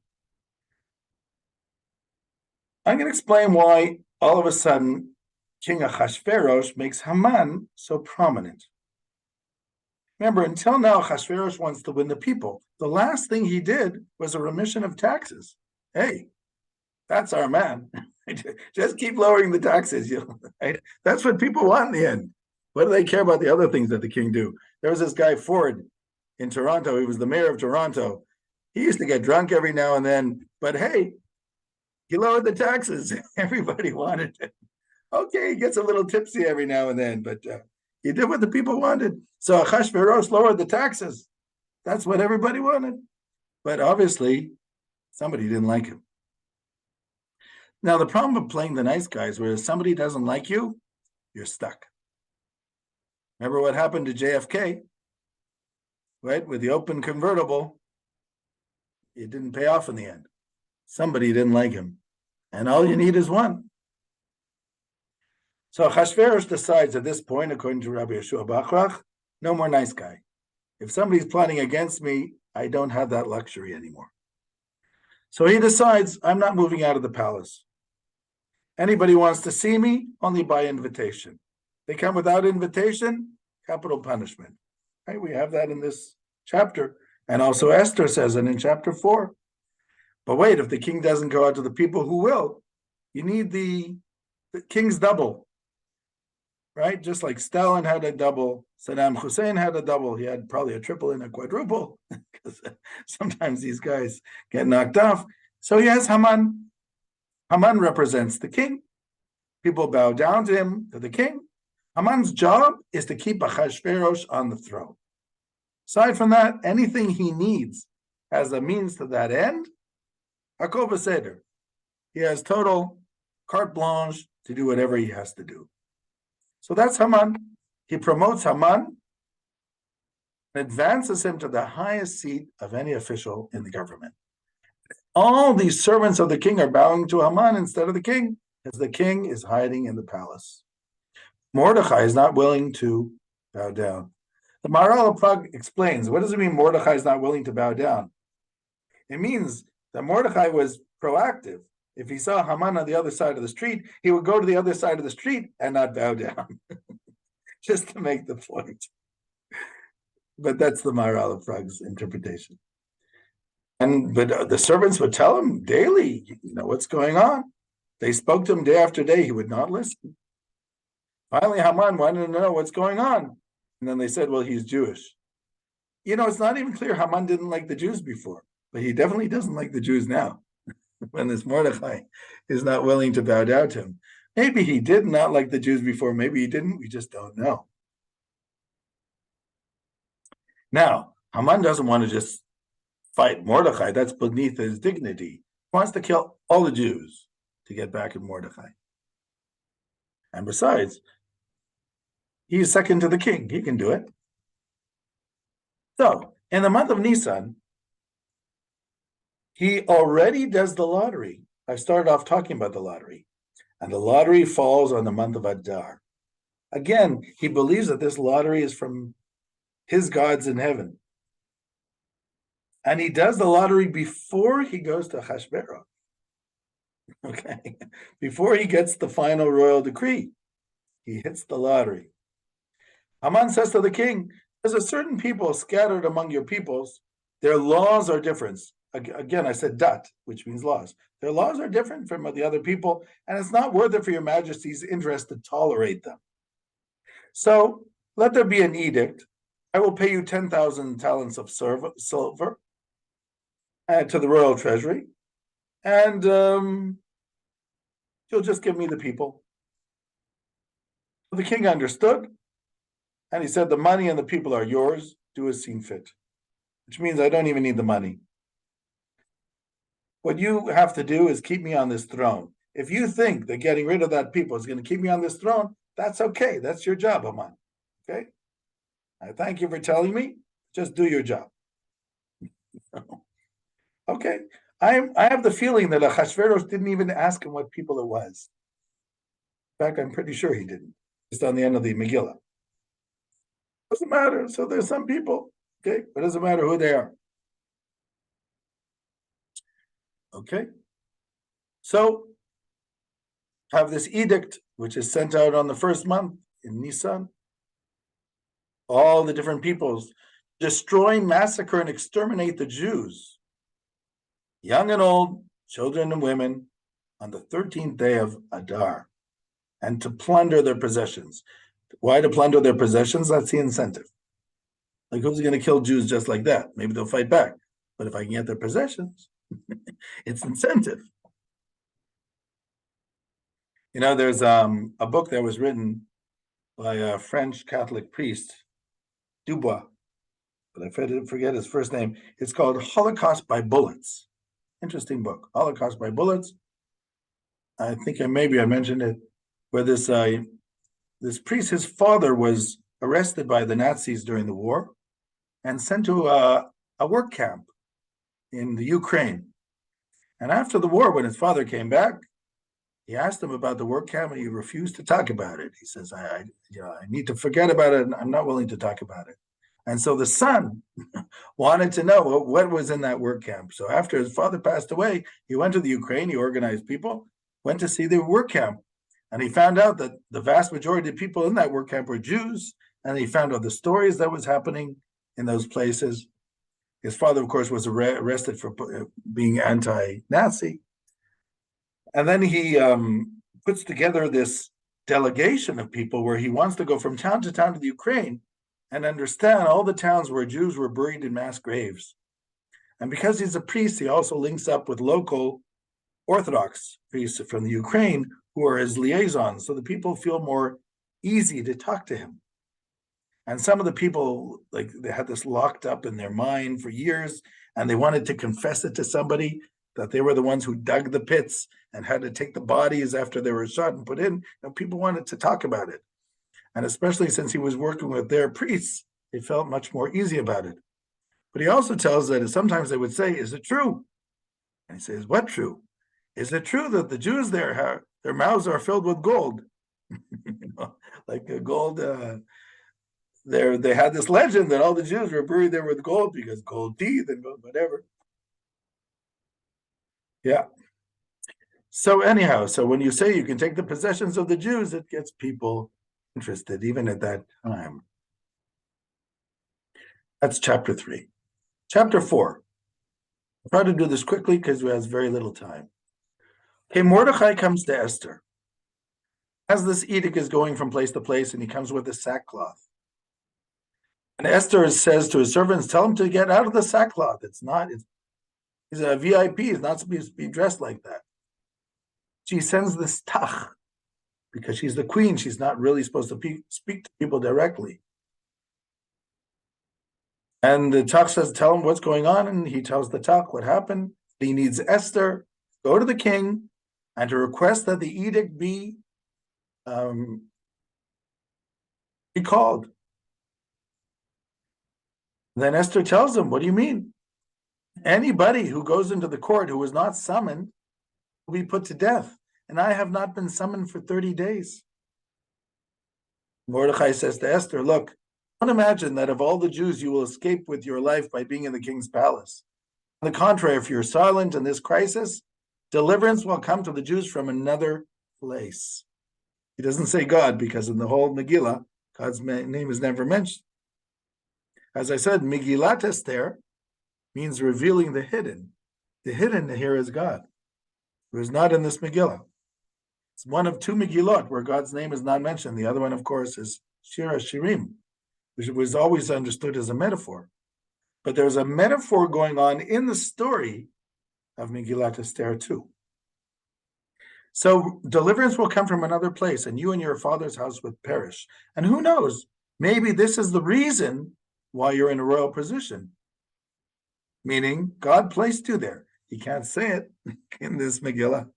I'm going to explain why all of a sudden King Ahashverosh makes Haman so prominent. Remember, until now, Ahashverosh wants to win the people. The last thing he did was a remission of taxes. Hey, that's our man. Just keep lowering the taxes. Right? That's what people want in the end. What do they care about the other things that the king do? There was this guy Ford in Toronto. He was the mayor of Toronto. He used to get drunk every now and then, but hey, he lowered the taxes. Everybody wanted it. Okay, he gets a little tipsy every now and then, but he did what the people wanted. So Ahashverosh lowered the taxes. That's what everybody wanted. But obviously, somebody didn't like him. Now, the problem of playing the nice guys, where if somebody doesn't like you, you're stuck. Remember what happened to JFK, right? With the open convertible, it didn't pay off in the end. Somebody didn't like him. And all you need is one. So Ahashverosh decides at this point, according to Rabbi Yeshua Bachrach, no more nice guy. If somebody's plotting against me, I don't have that luxury anymore. So he decides, I'm not moving out of the palace. Anybody wants to see me, only by invitation. They come without invitation, capital punishment. Right? We have that in this chapter. And also Esther says it in chapter 4. But wait, if the king doesn't go out to the people who will, you need the king's double. Right? Just like Stalin had a double, Saddam Hussein had a double. He had probably a triple and a quadruple, because sometimes these guys get knocked off. So he has Haman. Haman represents the king. People bow down to him, to the king. Haman's job is to keep Ahashverosh on the throne. Aside from that, anything he needs as a means to that end, Hakol Beseder. He has total carte blanche to do whatever he has to do. So that's Haman. He promotes Haman and advances him to the highest seat of any official in the government. All these servants of the king are bowing to Haman instead of the king, as the king is hiding in the palace. Mordechai is not willing to bow down. The Maharal of Prague explains, what does it mean Mordechai is not willing to bow down? It means that Mordechai was proactive. If he saw Haman on the other side of the street, he would go to the other side of the street and not bow down, just to make the point. But that's the Maharal of Prague's interpretation. But the servants would tell him daily, what's going on. They spoke to him day after day. He would not listen. Finally, Haman wanted to know what's going on. And then they said, well, he's Jewish. It's not even clear Haman didn't like the Jews before, but he definitely doesn't like the Jews now. When this Mordechai is not willing to bow down to him. Maybe he did not like the Jews before. Maybe he didn't. We just don't know. Now, Haman doesn't want to just fight Mordechai. That's beneath his dignity. He wants to kill all the Jews to get back at Mordechai. And besides, he's second to the king. He can do it. So, in the month of Nisan, he already does the lottery. I started off talking about the lottery. And the lottery falls on the month of Adar. Again, he believes that this lottery is from his gods in heaven. And he does the lottery before he goes to Ahashverosh. Okay, before he gets the final royal decree, he hits the lottery. Haman says to the king, there's a certain people scattered among your peoples. Their laws are different. Again, I said dat, which means laws. Their laws are different from the other people, and it's not worth it for your majesty's interest to tolerate them. So let there be an edict. I will pay you 10,000 talents of silver to the royal treasury, and you'll just give me the people. The king understood, and he said, the money and the people are yours. Do as seen fit, which means I don't even need the money. What you have to do is keep me on this throne. If you think that getting rid of that people is going to keep me on this throne, that's okay. That's your job, Haman. Okay? I thank you for telling me. Just do your job. Okay. I have the feeling that Ahashverosh didn't even ask him what people it was. In fact, I'm pretty sure he didn't. Just on the end of the Megillah. Doesn't matter. So there's some people, okay? But it doesn't matter who they are. Okay? So have this edict, which is sent out on the first month in Nisan. All the different peoples destroy, massacre, and exterminate the Jews, young and old, children and women, on the 13th day of Adar, and to plunder their possessions. Why to plunder their possessions? That's the incentive. Like, who's going to kill Jews just like that? Maybe they'll fight back. But if I can get their possessions, it's incentive. You know, there's a book that was written by a French Catholic priest, Dubois, but I forget his first name. It's called Holocaust by Bullets. Interesting book, Holocaust by Bullets. I think maybe I mentioned it, where this priest, his father was arrested by the Nazis during the war and sent to a work camp in the Ukraine. And after the war, when his father came back, he asked him about the work camp, and he refused to talk about it. He says, I need to forget about it, and I'm not willing to talk about it. And so the son wanted to know what was in that work camp. So after his father passed away, he went to the Ukraine, he organized people, went to see the work camp. And he found out that the vast majority of people in that work camp were Jews. And he found out the stories that was happening in those places. His father, of course, was arrested for being anti-Nazi. And then he puts together this delegation of people where he wants to go from town to town to the Ukraine and understand all the towns where Jews were buried in mass graves. And because he's a priest, he also links up with local Orthodox priests from the Ukraine who are his liaisons, so the people feel more easy to talk to him. And some of the people, like, they had this locked up in their mind for years, and they wanted to confess it to somebody, that they were the ones who dug the pits and had to take the bodies after they were shot and put in. People wanted to talk about it. And especially since he was working with their priests, they felt much more easy about it. But he also tells that sometimes they would say, is it true? And he says, what true? Is it true that the Jews there, their mouths are filled with gold? Like gold, they had this legend that all the Jews were buried there with gold because gold teeth and gold whatever. Yeah. So anyhow, so when you say you can take the possessions of the Jews, it gets people interested, even at that time. That's chapter 3. Chapter 4. I'll try to do this quickly because we have very little time. Okay, Mordechai comes to Esther. As this edict is going from place to place, and he comes with a sackcloth. And Esther says to his servants, tell him to get out of the sackcloth. He's a VIP, he's not supposed to be dressed like that. She sends this tach, because she's the queen, she's not really supposed to speak to people directly. And the tach says, tell him what's going on, and he tells the tach what happened. He needs Esther to go to the king and to request that the edict be called. Then Esther tells him, what do you mean? Anybody who goes into the court who was not summoned will be put to death, and I have not been summoned for 30 days. Mordechai says to Esther, look, don't imagine that of all the Jews you will escape with your life by being in the king's palace. On the contrary, if you're silent in this crisis, deliverance will come to the Jews from another place. He doesn't say God, because in the whole Megillah, God's name is never mentioned. As I said, megilat Esther means revealing the hidden. The hidden here is God, who is not in this Megillah. It's one of two Megillot where God's name is not mentioned. The other one, of course, is Shir HaShirim, which was always understood as a metaphor. But there's a metaphor going on in the story of Megillat Esther too. So deliverance will come from another place, and you and your father's house would perish. And who knows, maybe this is the reason why you're in a royal position. Meaning, God placed you there. He can't say it in this Megillah.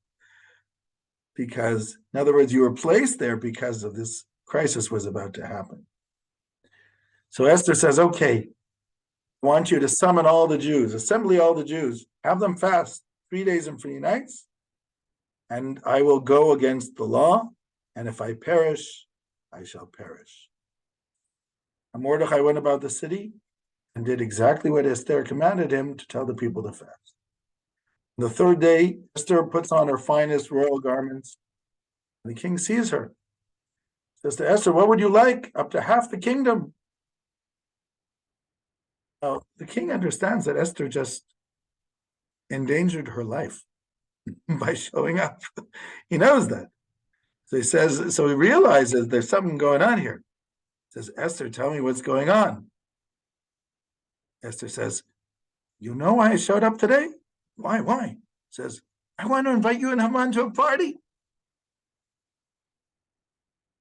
Because, in other words, you were placed there because of this crisis was about to happen. So Esther says, okay, I want you to summon all the Jews, assembly all the Jews, have them fast 3 days and 3 nights, and I will go against the law, and if I perish, I shall perish. And Mordechai went about the city and did exactly what Esther commanded him to tell the people to fast. The 3rd day, Esther puts on her finest royal garments, and the king sees her. Says to Esther, what would you like? Up to half the kingdom. Now, the king understands that Esther just endangered her life by showing up. He knows that. So he realizes there's something going on here. He says, Esther, tell me what's going on. Esther says, you know why I showed up today? Why? He says, I want to invite you and Haman to a party.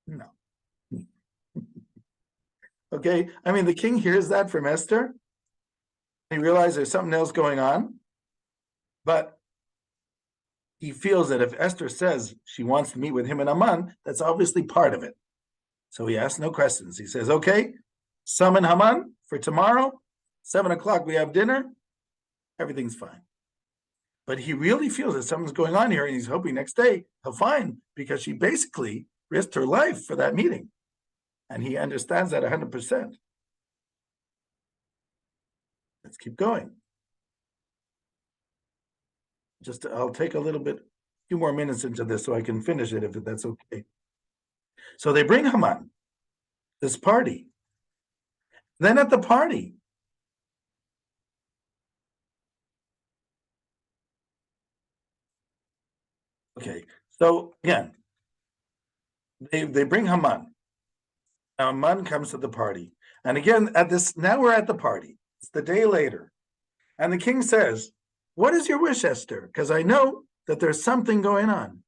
No. Okay, I mean, the king hears that from Esther. He realizes there's something else going on. But he feels that if Esther says she wants to meet with him and Haman, that's obviously part of it. So he asks no questions. He says, okay, summon Haman for tomorrow, 7 o'clock, we have dinner. Everything's fine. But he really feels that something's going on here, and he's hoping next day he'll find, because she basically risked her life for that meeting. And he understands that 100%. Let's keep going. I'll take a few more minutes into this so I can finish it, if that's okay. So they bring Haman, this party. Then at the party, okay, so again, they bring Haman. Now Haman comes to the party. And again, now we're at the party. It's the day later. And the king says, what is your wish, Esther? Because I know that there's something going on.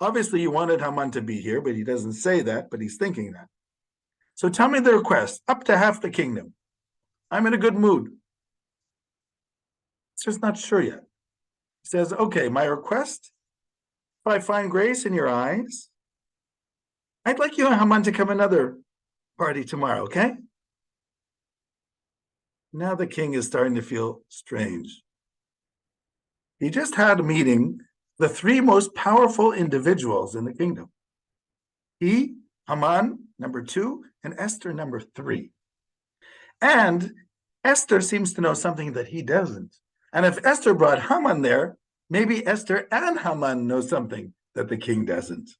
Obviously, you wanted Haman to be here, but he doesn't say that, but he's thinking that. So tell me the request, up to half the kingdom. I'm in a good mood. Esther's not sure yet. He says, okay, my request, if I find grace in your eyes, I'd like you and Haman to come another party tomorrow, okay? Now the king is starting to feel strange. He just had a meeting, the 3 most powerful individuals in the kingdom. He, Haman, number 2, and Esther, number 3. And Esther seems to know something that he doesn't. And if Esther brought Haman there, maybe Esther and Haman know something that the king doesn't.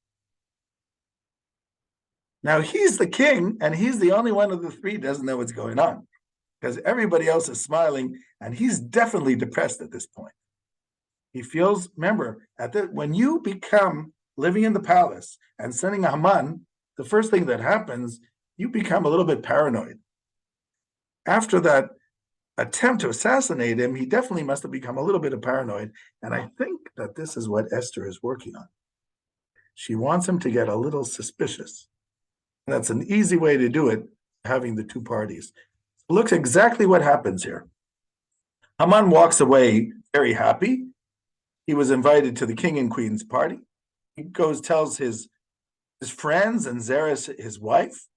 Now he's the king, and he's the only one of the 3 doesn't know what's going on, because everybody else is smiling, and he's definitely depressed at this point. He feels, remember, when you become living in the palace and sending Haman, the first thing that happens, you become a little bit paranoid. After that attempt to assassinate him, he definitely must have become a little bit paranoid. And I think that this is what Esther is working on. She wants him to get a little suspicious. And that's an easy way to do it, having the 2 parties. Look exactly what happens here. Haman walks away very happy. He was invited to the king and queen's party. He tells his friends and Zeresh, his wife,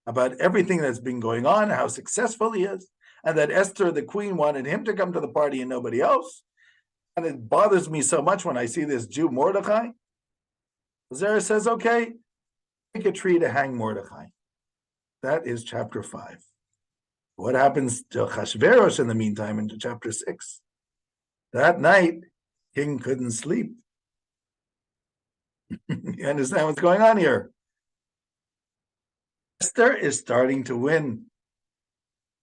about everything that's been going on, how successful he is, and that Esther, the queen, wanted him to come to the party and nobody else. And it bothers me so much when I see this Jew, Mordechai. Zeresh says, okay, pick a tree to hang Mordechai. That is chapter 5. What happens to Ahashverosh in the meantime into chapter 6? That night, King couldn't sleep. You understand what's going on here? Esther is starting to win.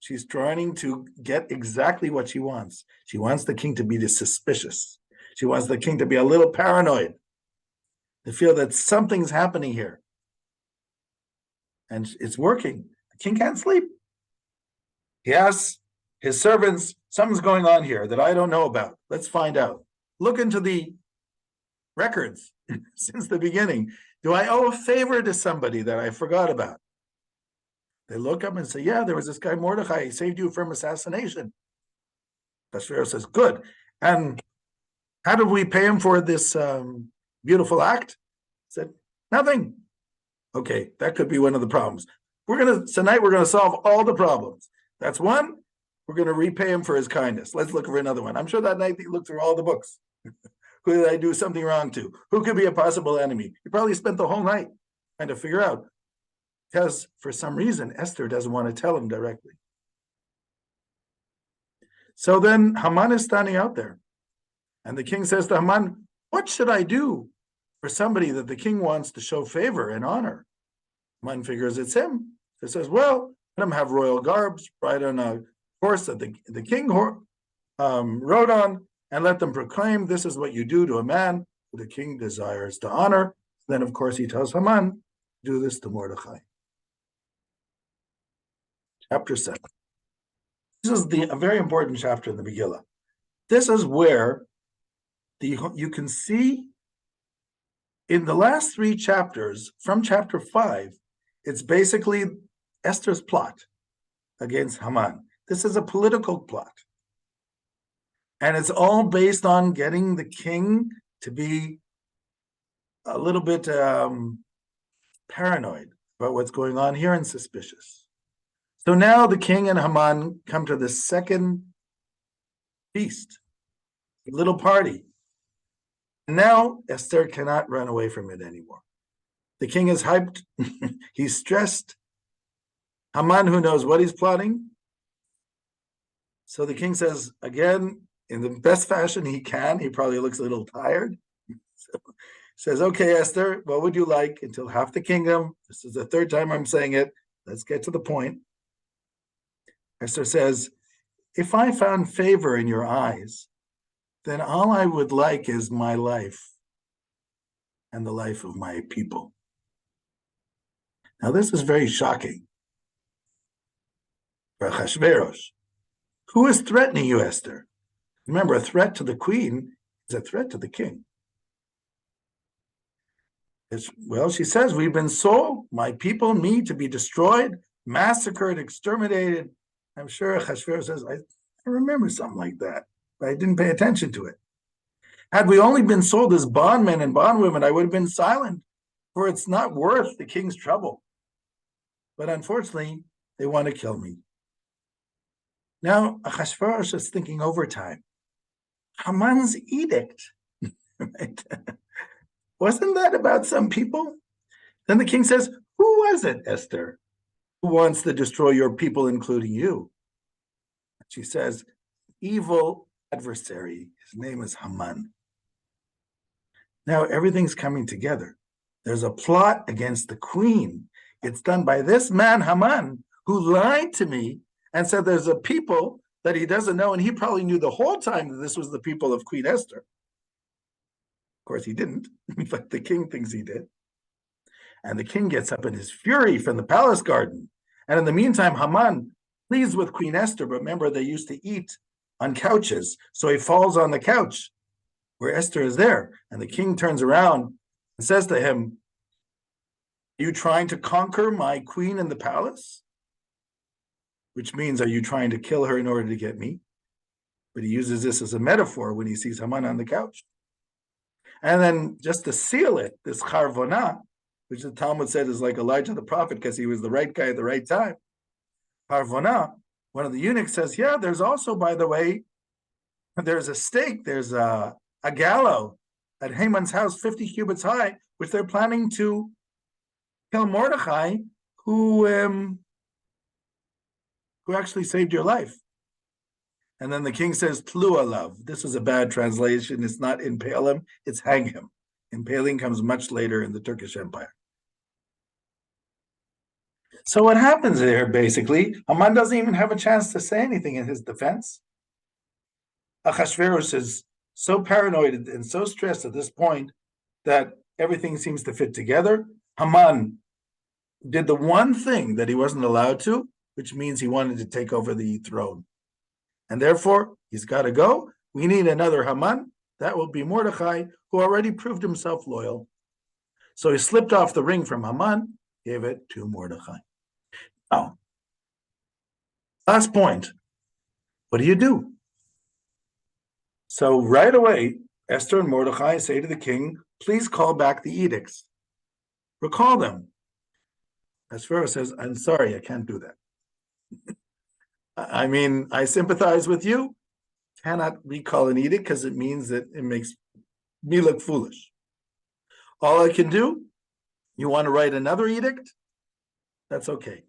She's trying to get exactly what she wants. She wants the king to be suspicious. She wants the king to be a little paranoid, to feel that something's happening here. And it's working. The king can't sleep. He asks his servants, something's going on here that I don't know about. Let's find out. Look into the records since the beginning. Do I owe a favor to somebody that I forgot about? They look up and say, yeah, there was this guy Mordechai. He saved you from assassination. Ahashverosh says, good. And how did we pay him for this beautiful act? He said, nothing. Okay, that could be one of the problems. Tonight we're gonna solve all the problems. That's one. We're gonna repay him for his kindness. Let's look for another one. I'm sure that night he looked through all the books. Who did I do something wrong to? Who could be a possible enemy? He probably spent the whole night trying to figure out, because for some reason Esther doesn't want to tell him directly. So then Haman is standing out there, and the king says to Haman, what should I do for somebody that the king wants to show favor and honor? Haman figures it's him. He says, well, let him have royal garbs, ride on a horse that the king rode on, and let them proclaim, this is what you do to a man who the king desires to honor. Then, of course, he tells Haman, do this to Mordechai. Chapter 7. This is a very important chapter in the Megillah. This is where you can see in the last 3 chapters, from chapter 5, it's basically Esther's plot against Haman. This is a political plot. And it's all based on getting the king to be a little bit paranoid about what's going on here and suspicious. So now the king and Haman come to the second feast, a little party. And now Esther cannot run away from it anymore. The king is hyped. He's stressed. Haman, who knows what he's plotting. So the king says, again, in the best fashion he can, he probably looks a little tired. So says, okay, Esther, what would you like until half the kingdom? This is the 3rd time I'm saying it. Let's get to the point. Esther says, if I found favor in your eyes, then all I would like is my life and the life of my people. Now, this is very shocking for Ahashverosh. Who is threatening you, Esther? Remember, a threat to the queen is a threat to the king. Well, she says, we've been sold, my people, me, to be destroyed, massacred, exterminated. I'm sure Ahashverosh says, I remember something like that, but I didn't pay attention to it. Had we only been sold as bondmen and bondwomen, I would have been silent, for it's not worth the king's trouble. But unfortunately, they want to kill me. Now, Ahashverosh is thinking overtime. Haman's edict, right? Wasn't that about some people? Then the king says, who was it, Esther, who wants to destroy your people, including you? She says, evil adversary. His name is Haman. Now everything's coming together. There's a plot against the queen. It's done by this man, Haman, who lied to me and said there's a people that he doesn't know, and he probably knew the whole time that this was the people of Queen Esther. Of course, he didn't, but the king thinks he did. And the king gets up in his fury from the palace garden. And in the meantime, Haman, pleased with Queen Esther, but remember, they used to eat on couches. So he falls on the couch where Esther is there. And the king turns around and says to him, are you trying to conquer my queen in the palace? Which means, are you trying to kill her in order to get me? But he uses this as a metaphor when he sees Haman on the couch. And then just to seal it, this charvona, which the Talmud said is like Elijah the prophet because he was the right guy at the right time. Charvona, one of the eunuchs says, yeah, there's also, by the way, there's a stake, there's a gallows at Haman's house, 50 cubits high, which they're planning to kill Mordechai, who actually saved your life. And then the king says, Tlu alav. This is a bad translation. It's not impale him, it's hang him. Impaling comes much later in the Turkish Empire. So what happens there, basically, Haman doesn't even have a chance to say anything in his defense. Ahashverosh is so paranoid and so stressed at this point that everything seems to fit together. Haman did the one thing that he wasn't allowed to, which means he wanted to take over the throne. And therefore, he's got to go. We need another Haman. That will be Mordechai, who already proved himself loyal. So he slipped off the ring from Haman, gave it to Mordechai. Now, last point. What do you do? So right away, Esther and Mordechai say to the king, please call back the edicts. Recall them. Ahashverosh says, I'm sorry, I can't do that. I mean, I sympathize with you. Cannot recall an edict because it means that it makes me look foolish. All I can do, you want to write another edict? That's okay.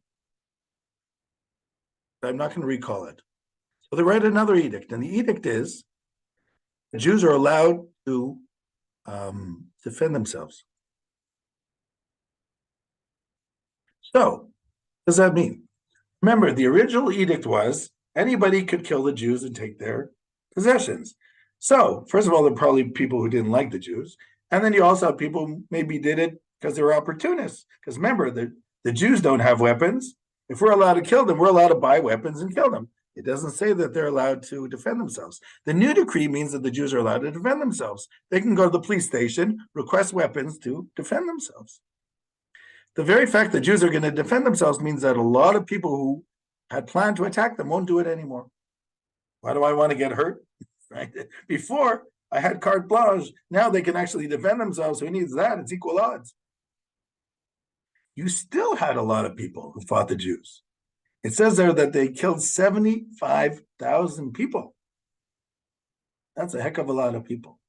I'm not going to recall it. So they write another edict, and the edict is the Jews are allowed to defend themselves. So, what does that mean? Remember, the original edict was anybody could kill the Jews and take their possessions. So, first of all, there are probably people who didn't like the Jews. And then you also have people who maybe did it because they were opportunists. Because remember, the Jews don't have weapons. If we're allowed to kill them, we're allowed to buy weapons and kill them. It doesn't say that they're allowed to defend themselves. The new decree means that the Jews are allowed to defend themselves. They can go to the police station, request weapons to defend themselves. The very fact that Jews are going to defend themselves means that a lot of people who had planned to attack them won't do it anymore. Why do I want to get hurt? Right? Before, I had carte blanche. Now they can actually defend themselves. Who needs that? It's equal odds. You still had a lot of people who fought the Jews. It says there that they killed 75,000 people. That's a heck of a lot of people.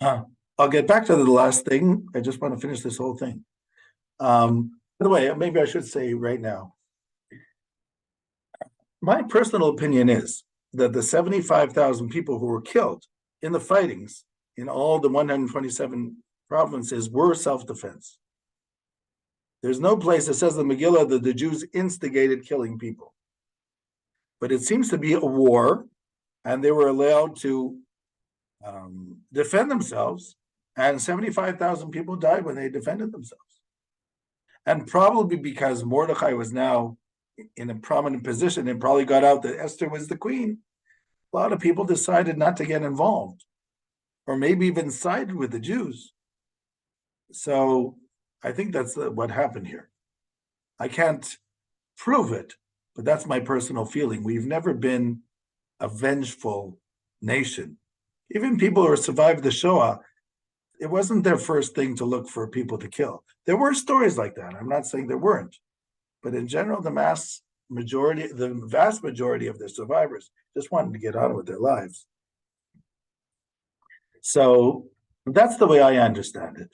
I'll get back to the last thing. I just want to finish this whole thing. By the way, maybe I should say right now, my personal opinion is that the 75,000 people who were killed in the fightings in all the 127 provinces were self-defense. There's no place that says in the Megillah that the Jews instigated killing people. But it seems to be a war, and they were allowed to defend themselves, and 75,000 people died when they defended themselves. And probably because Mordechai was now in a prominent position and probably got out that Esther was the queen, a lot of people decided not to get involved, or maybe even sided with the Jews. So I think that's what happened here. I can't prove it, but that's my personal feeling. We've never been a vengeful nation. Even people who survived the Shoah, it wasn't their first thing to look for people to kill. There were stories like that. I'm not saying there weren't. But in general, the vast majority of the survivors just wanted to get on with their lives. So that's the way I understand it.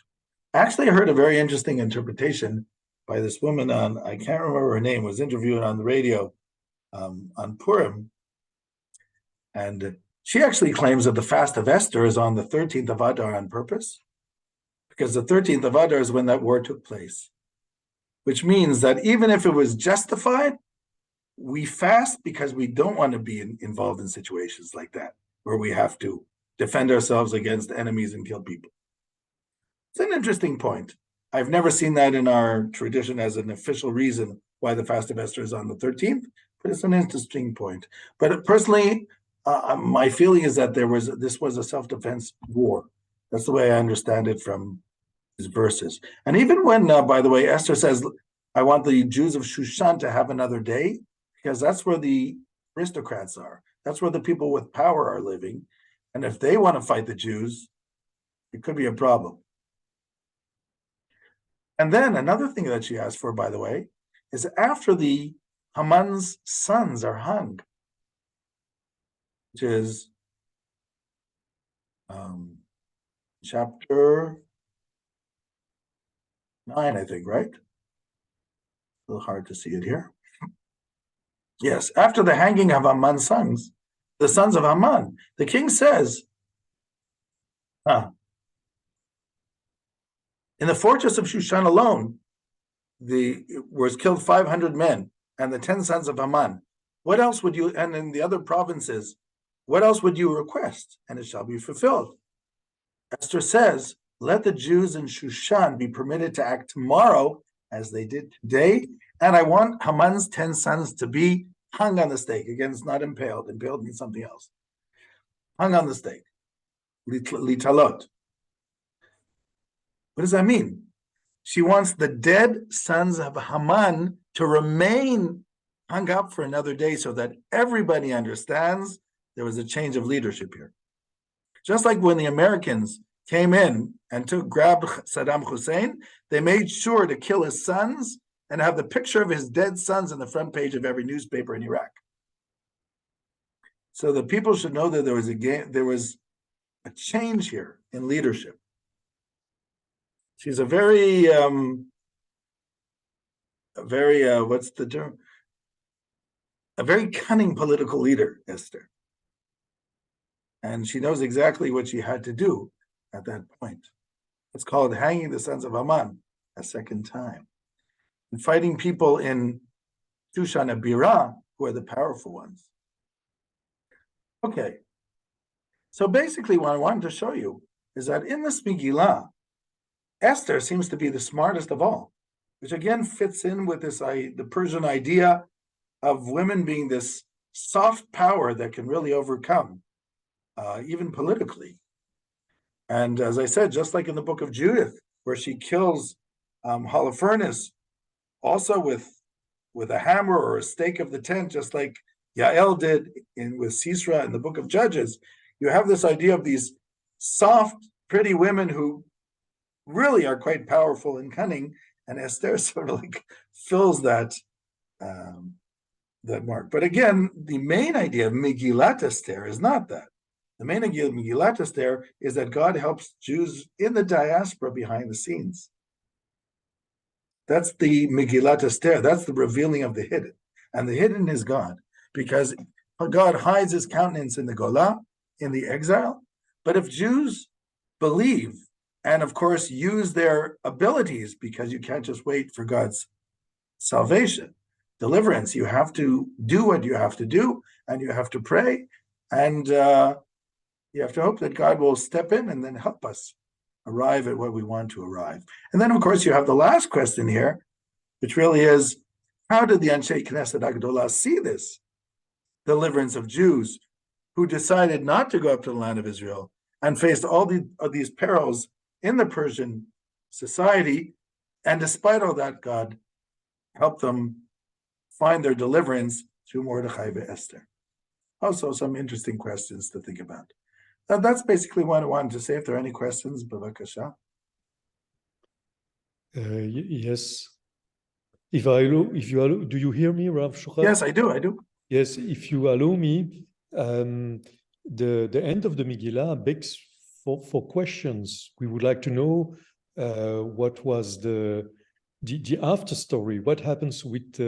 Actually, I heard a very interesting interpretation by this woman I can't remember her name, was interviewed on the radio on Purim. And she actually claims that the fast of Esther is on the 13th of Adar on purpose, because the 13th of Adar is when that war took place, which means that even if it was justified, we fast because we don't want to be involved in situations like that, where we have to defend ourselves against enemies and kill people. It's an interesting point. I've never seen that in our tradition as an official reason why the fast of Esther is on the 13th, but it's an interesting point. But personally, my feeling is that this was a self-defense war. That's the way I understand it from these verses. And even when, by the way, Esther says, I want the Jews of Shushan to have another day, because that's where the aristocrats are. That's where the people with power are living. And if they want to fight the Jews, it could be a problem. And then another thing that she asked for, by the way, is after the Haman's sons are hung, which is chapter 9, I think, right? A little hard to see it here. Yes, after the hanging of Haman's sons, the sons of Haman, the king says, in the fortress of Shushan alone, was killed 500 men and the 10 sons of Haman. What else would you, and in the other provinces, what else would you request? And it shall be fulfilled. Esther says, let the Jews in Shushan be permitted to act tomorrow as they did today. And I want Haman's 10 sons to be hung on the stake. Again, it's not impaled. Impaled means something else. Hung on the stake. Litalot. What does that mean? She wants the dead sons of Haman to remain hung up for another day so that everybody understands there was a change of leadership here. Just like when the Americans came in and grabbed Saddam Hussein, they made sure to kill his sons and have the picture of his dead sons on the front page of every newspaper in Iraq. So the people should know that there was a change here in leadership. She's a very what's the term? A very cunning political leader, Esther. And she knows exactly what she had to do at that point. It's called hanging the sons of Haman a second time. And fighting people in Shushan and Birah, who are the powerful ones. Okay. So basically what I wanted to show you is that in this Megillah, Esther seems to be the smartest of all, which again fits in with this the Persian idea of women being this soft power that can really overcome, even politically. And as I said, just like in the book of Judith, where she kills Holofernes, also with a hammer or a stake of the tent, just like Yael did with Sisera in the book of Judges, you have this idea of these soft, pretty women who really are quite powerful and cunning, and Esther sort of like fills that mark. But again, the main idea of Megilat Esther is not that. The main idea of Megilat Esther is that God helps Jews in the diaspora behind the scenes. That's the Megilat Esther. That's the revealing of the hidden. And the hidden is God, because God hides his countenance in the Golah, in the exile. But if Jews believe and, of course, use their abilities, because you can't just wait for God's salvation, deliverance, you have to do what you have to do, and you have to pray, and you have to hope that God will step in and then help us arrive at what we want to arrive. And then, of course, you have the last question here, which really is, how did the Anshe Knesset Agdolah see this deliverance of Jews who decided not to go up to the land of Israel and faced all these perils in the Persian society, and despite all that, God helped them find their deliverance through Mordechai and Esther. Also, some interesting questions to think about. Now, that's basically what I wanted to say. If there are any questions, Bavakasha. Yes. If you allow, do you hear me, Rav Shukar? Yes, I do. Yes, if you allow me, the end of the Megillah begs for questions. We would like to know what was the after story. What happens with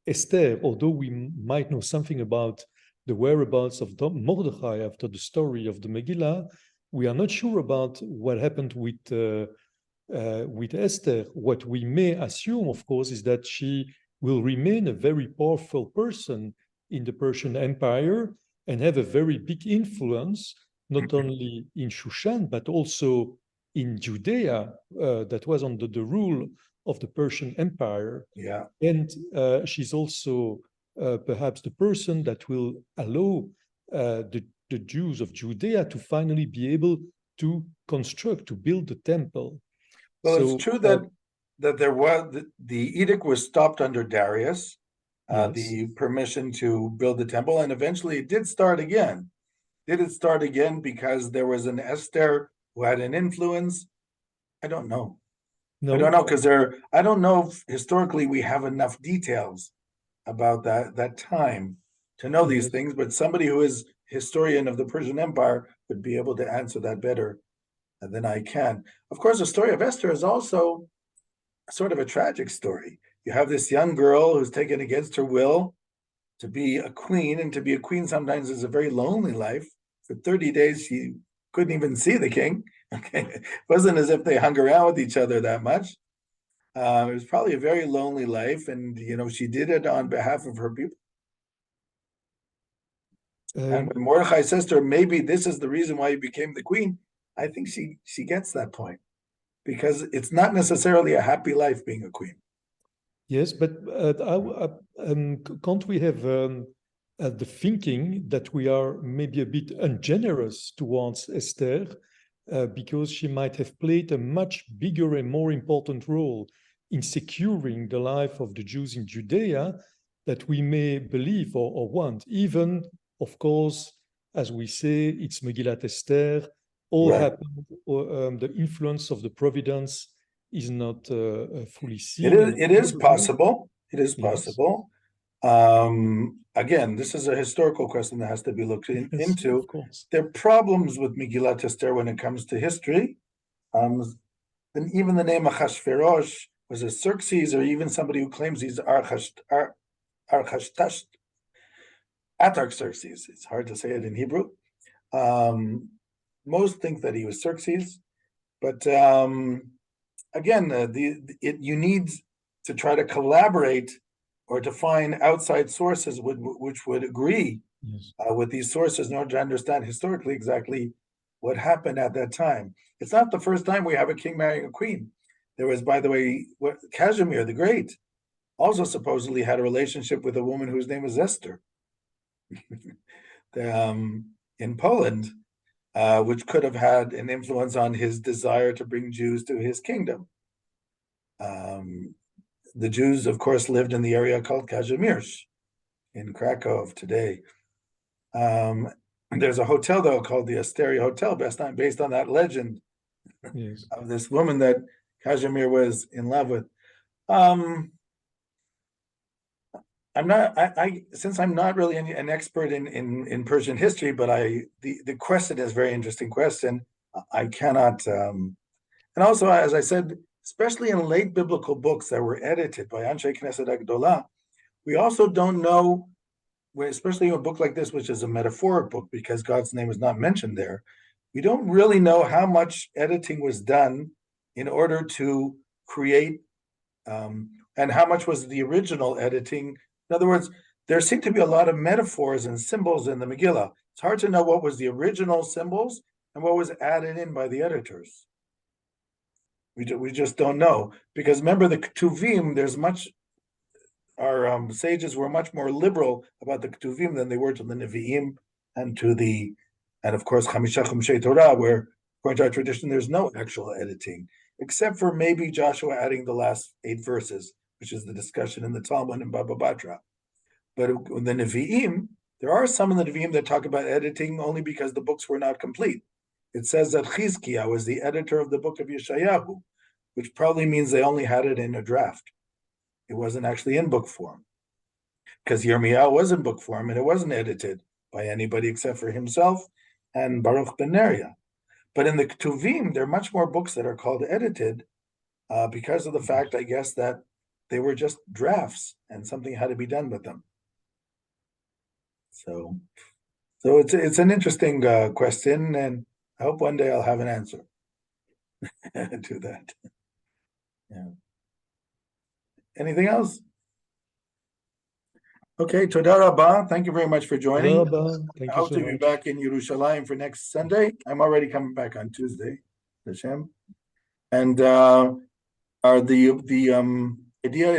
Esther? Although we might know something about the whereabouts of Mordechai after the story of the Megillah, we are not sure about what happened with Esther. What we may assume, of course, is that she will remain a very powerful person in the Persian Empire and have a very big influence, not only in Shushan, but also in Judea, that was under the rule of the Persian Empire. Yeah. And she's also perhaps the person that will allow the Jews of Judea to finally be able to build the temple. Well, so, it's true that there was the edict was stopped under Darius, yes. The permission to build the temple, and eventually it did start again. Did it start again because there was an Esther who had an influence? I don't know. No. I don't know, because I don't know if historically we have enough details about that time to know these things, but somebody who is historian of the Persian Empire would be able to answer that better than I can. Of course, the story of Esther is also sort of a tragic story. You have this young girl who's taken against her will to be a queen, and to be a queen sometimes is a very lonely life. For 30 days, she couldn't even see the king. Okay, it wasn't as if they hung around with each other that much. It was probably a very lonely life, and she did it on behalf of her people. And when Mordechai says to her, maybe this is the reason why you became the queen, I think she gets that point, because it's not necessarily a happy life being a queen. Yes, but can't we have the thinking that we are maybe a bit ungenerous towards Esther because she might have played a much bigger and more important role in securing the life of the Jews in Judea that we may believe or want, even, of course, as we say, it's Megilat Esther, all Right. happened, the influence of the providence is not fully seen. It is possible. It is Yes. possible. Again, this is a historical question that has to be looked into. Of course. There are problems with Megillat Esther when it comes to history. And even the name Ahashverosh was a Xerxes, or even somebody who claims he's Artaxerxes. It's hard to say it in Hebrew. Most think that he was Xerxes, but again, you need to try to collaborate or to find outside sources which would agree Yes. with these sources in order to understand historically exactly what happened at that time. It's not the first time we have a king marrying a queen. There was, by the way, Casimir the Great also supposedly had a relationship with a woman whose name was Esther in Poland, which could have had an influence on his desire to bring Jews to his kingdom. The Jews, of course, lived in the area called Kazimierz in Krakow today. There's a hotel, though, called the Asteria Hotel, based on that legend. Yes. Of this woman that Casimir was in love with. Since I'm not really an expert in Persian history, but the question is a very interesting question. I cannot, and also, as I said, especially in late biblical books that were edited by Anshe Knesset Agdolah, we also don't know, especially in a book like this, which is a metaphoric book because God's name is not mentioned there, we don't really know how much editing was done in order to create, and how much was the original editing. In other words, there seem to be a lot of metaphors and symbols in the Megillah. It's hard to know what was the original symbols and what was added in by the editors. We just don't know, because remember the Ketuvim, our sages were much more liberal about the Ketuvim than they were to the Nevi'im and of course Chamisha Chumshei Torah, where according to our tradition there's no actual editing, except for maybe Joshua adding the last 8 verses, which is the discussion in the Talmud and Baba Batra. But the Nevi'im, there are some in the Nevi'im that talk about editing only because the books were not complete. It says that Chizkiah was the editor of the book of Yeshayahu, which probably means they only had it in a draft. It wasn't actually in book form, because Yirmiyahu was in book form and it wasn't edited by anybody except for himself and Baruch ben Neriah. But in the Ketuvim, there are much more books that are called edited because of the fact, I guess, that they were just drafts and something had to be done with them. So it's an interesting question, and I hope one day I'll have an answer to that. Yeah. Anything else? Okay, Toda Rabah. Thank you very much for joining. Thank I you hope so to be much. back in Yerushalayim for next Sunday. I'm already coming back on Tuesday, Hashem. And the idea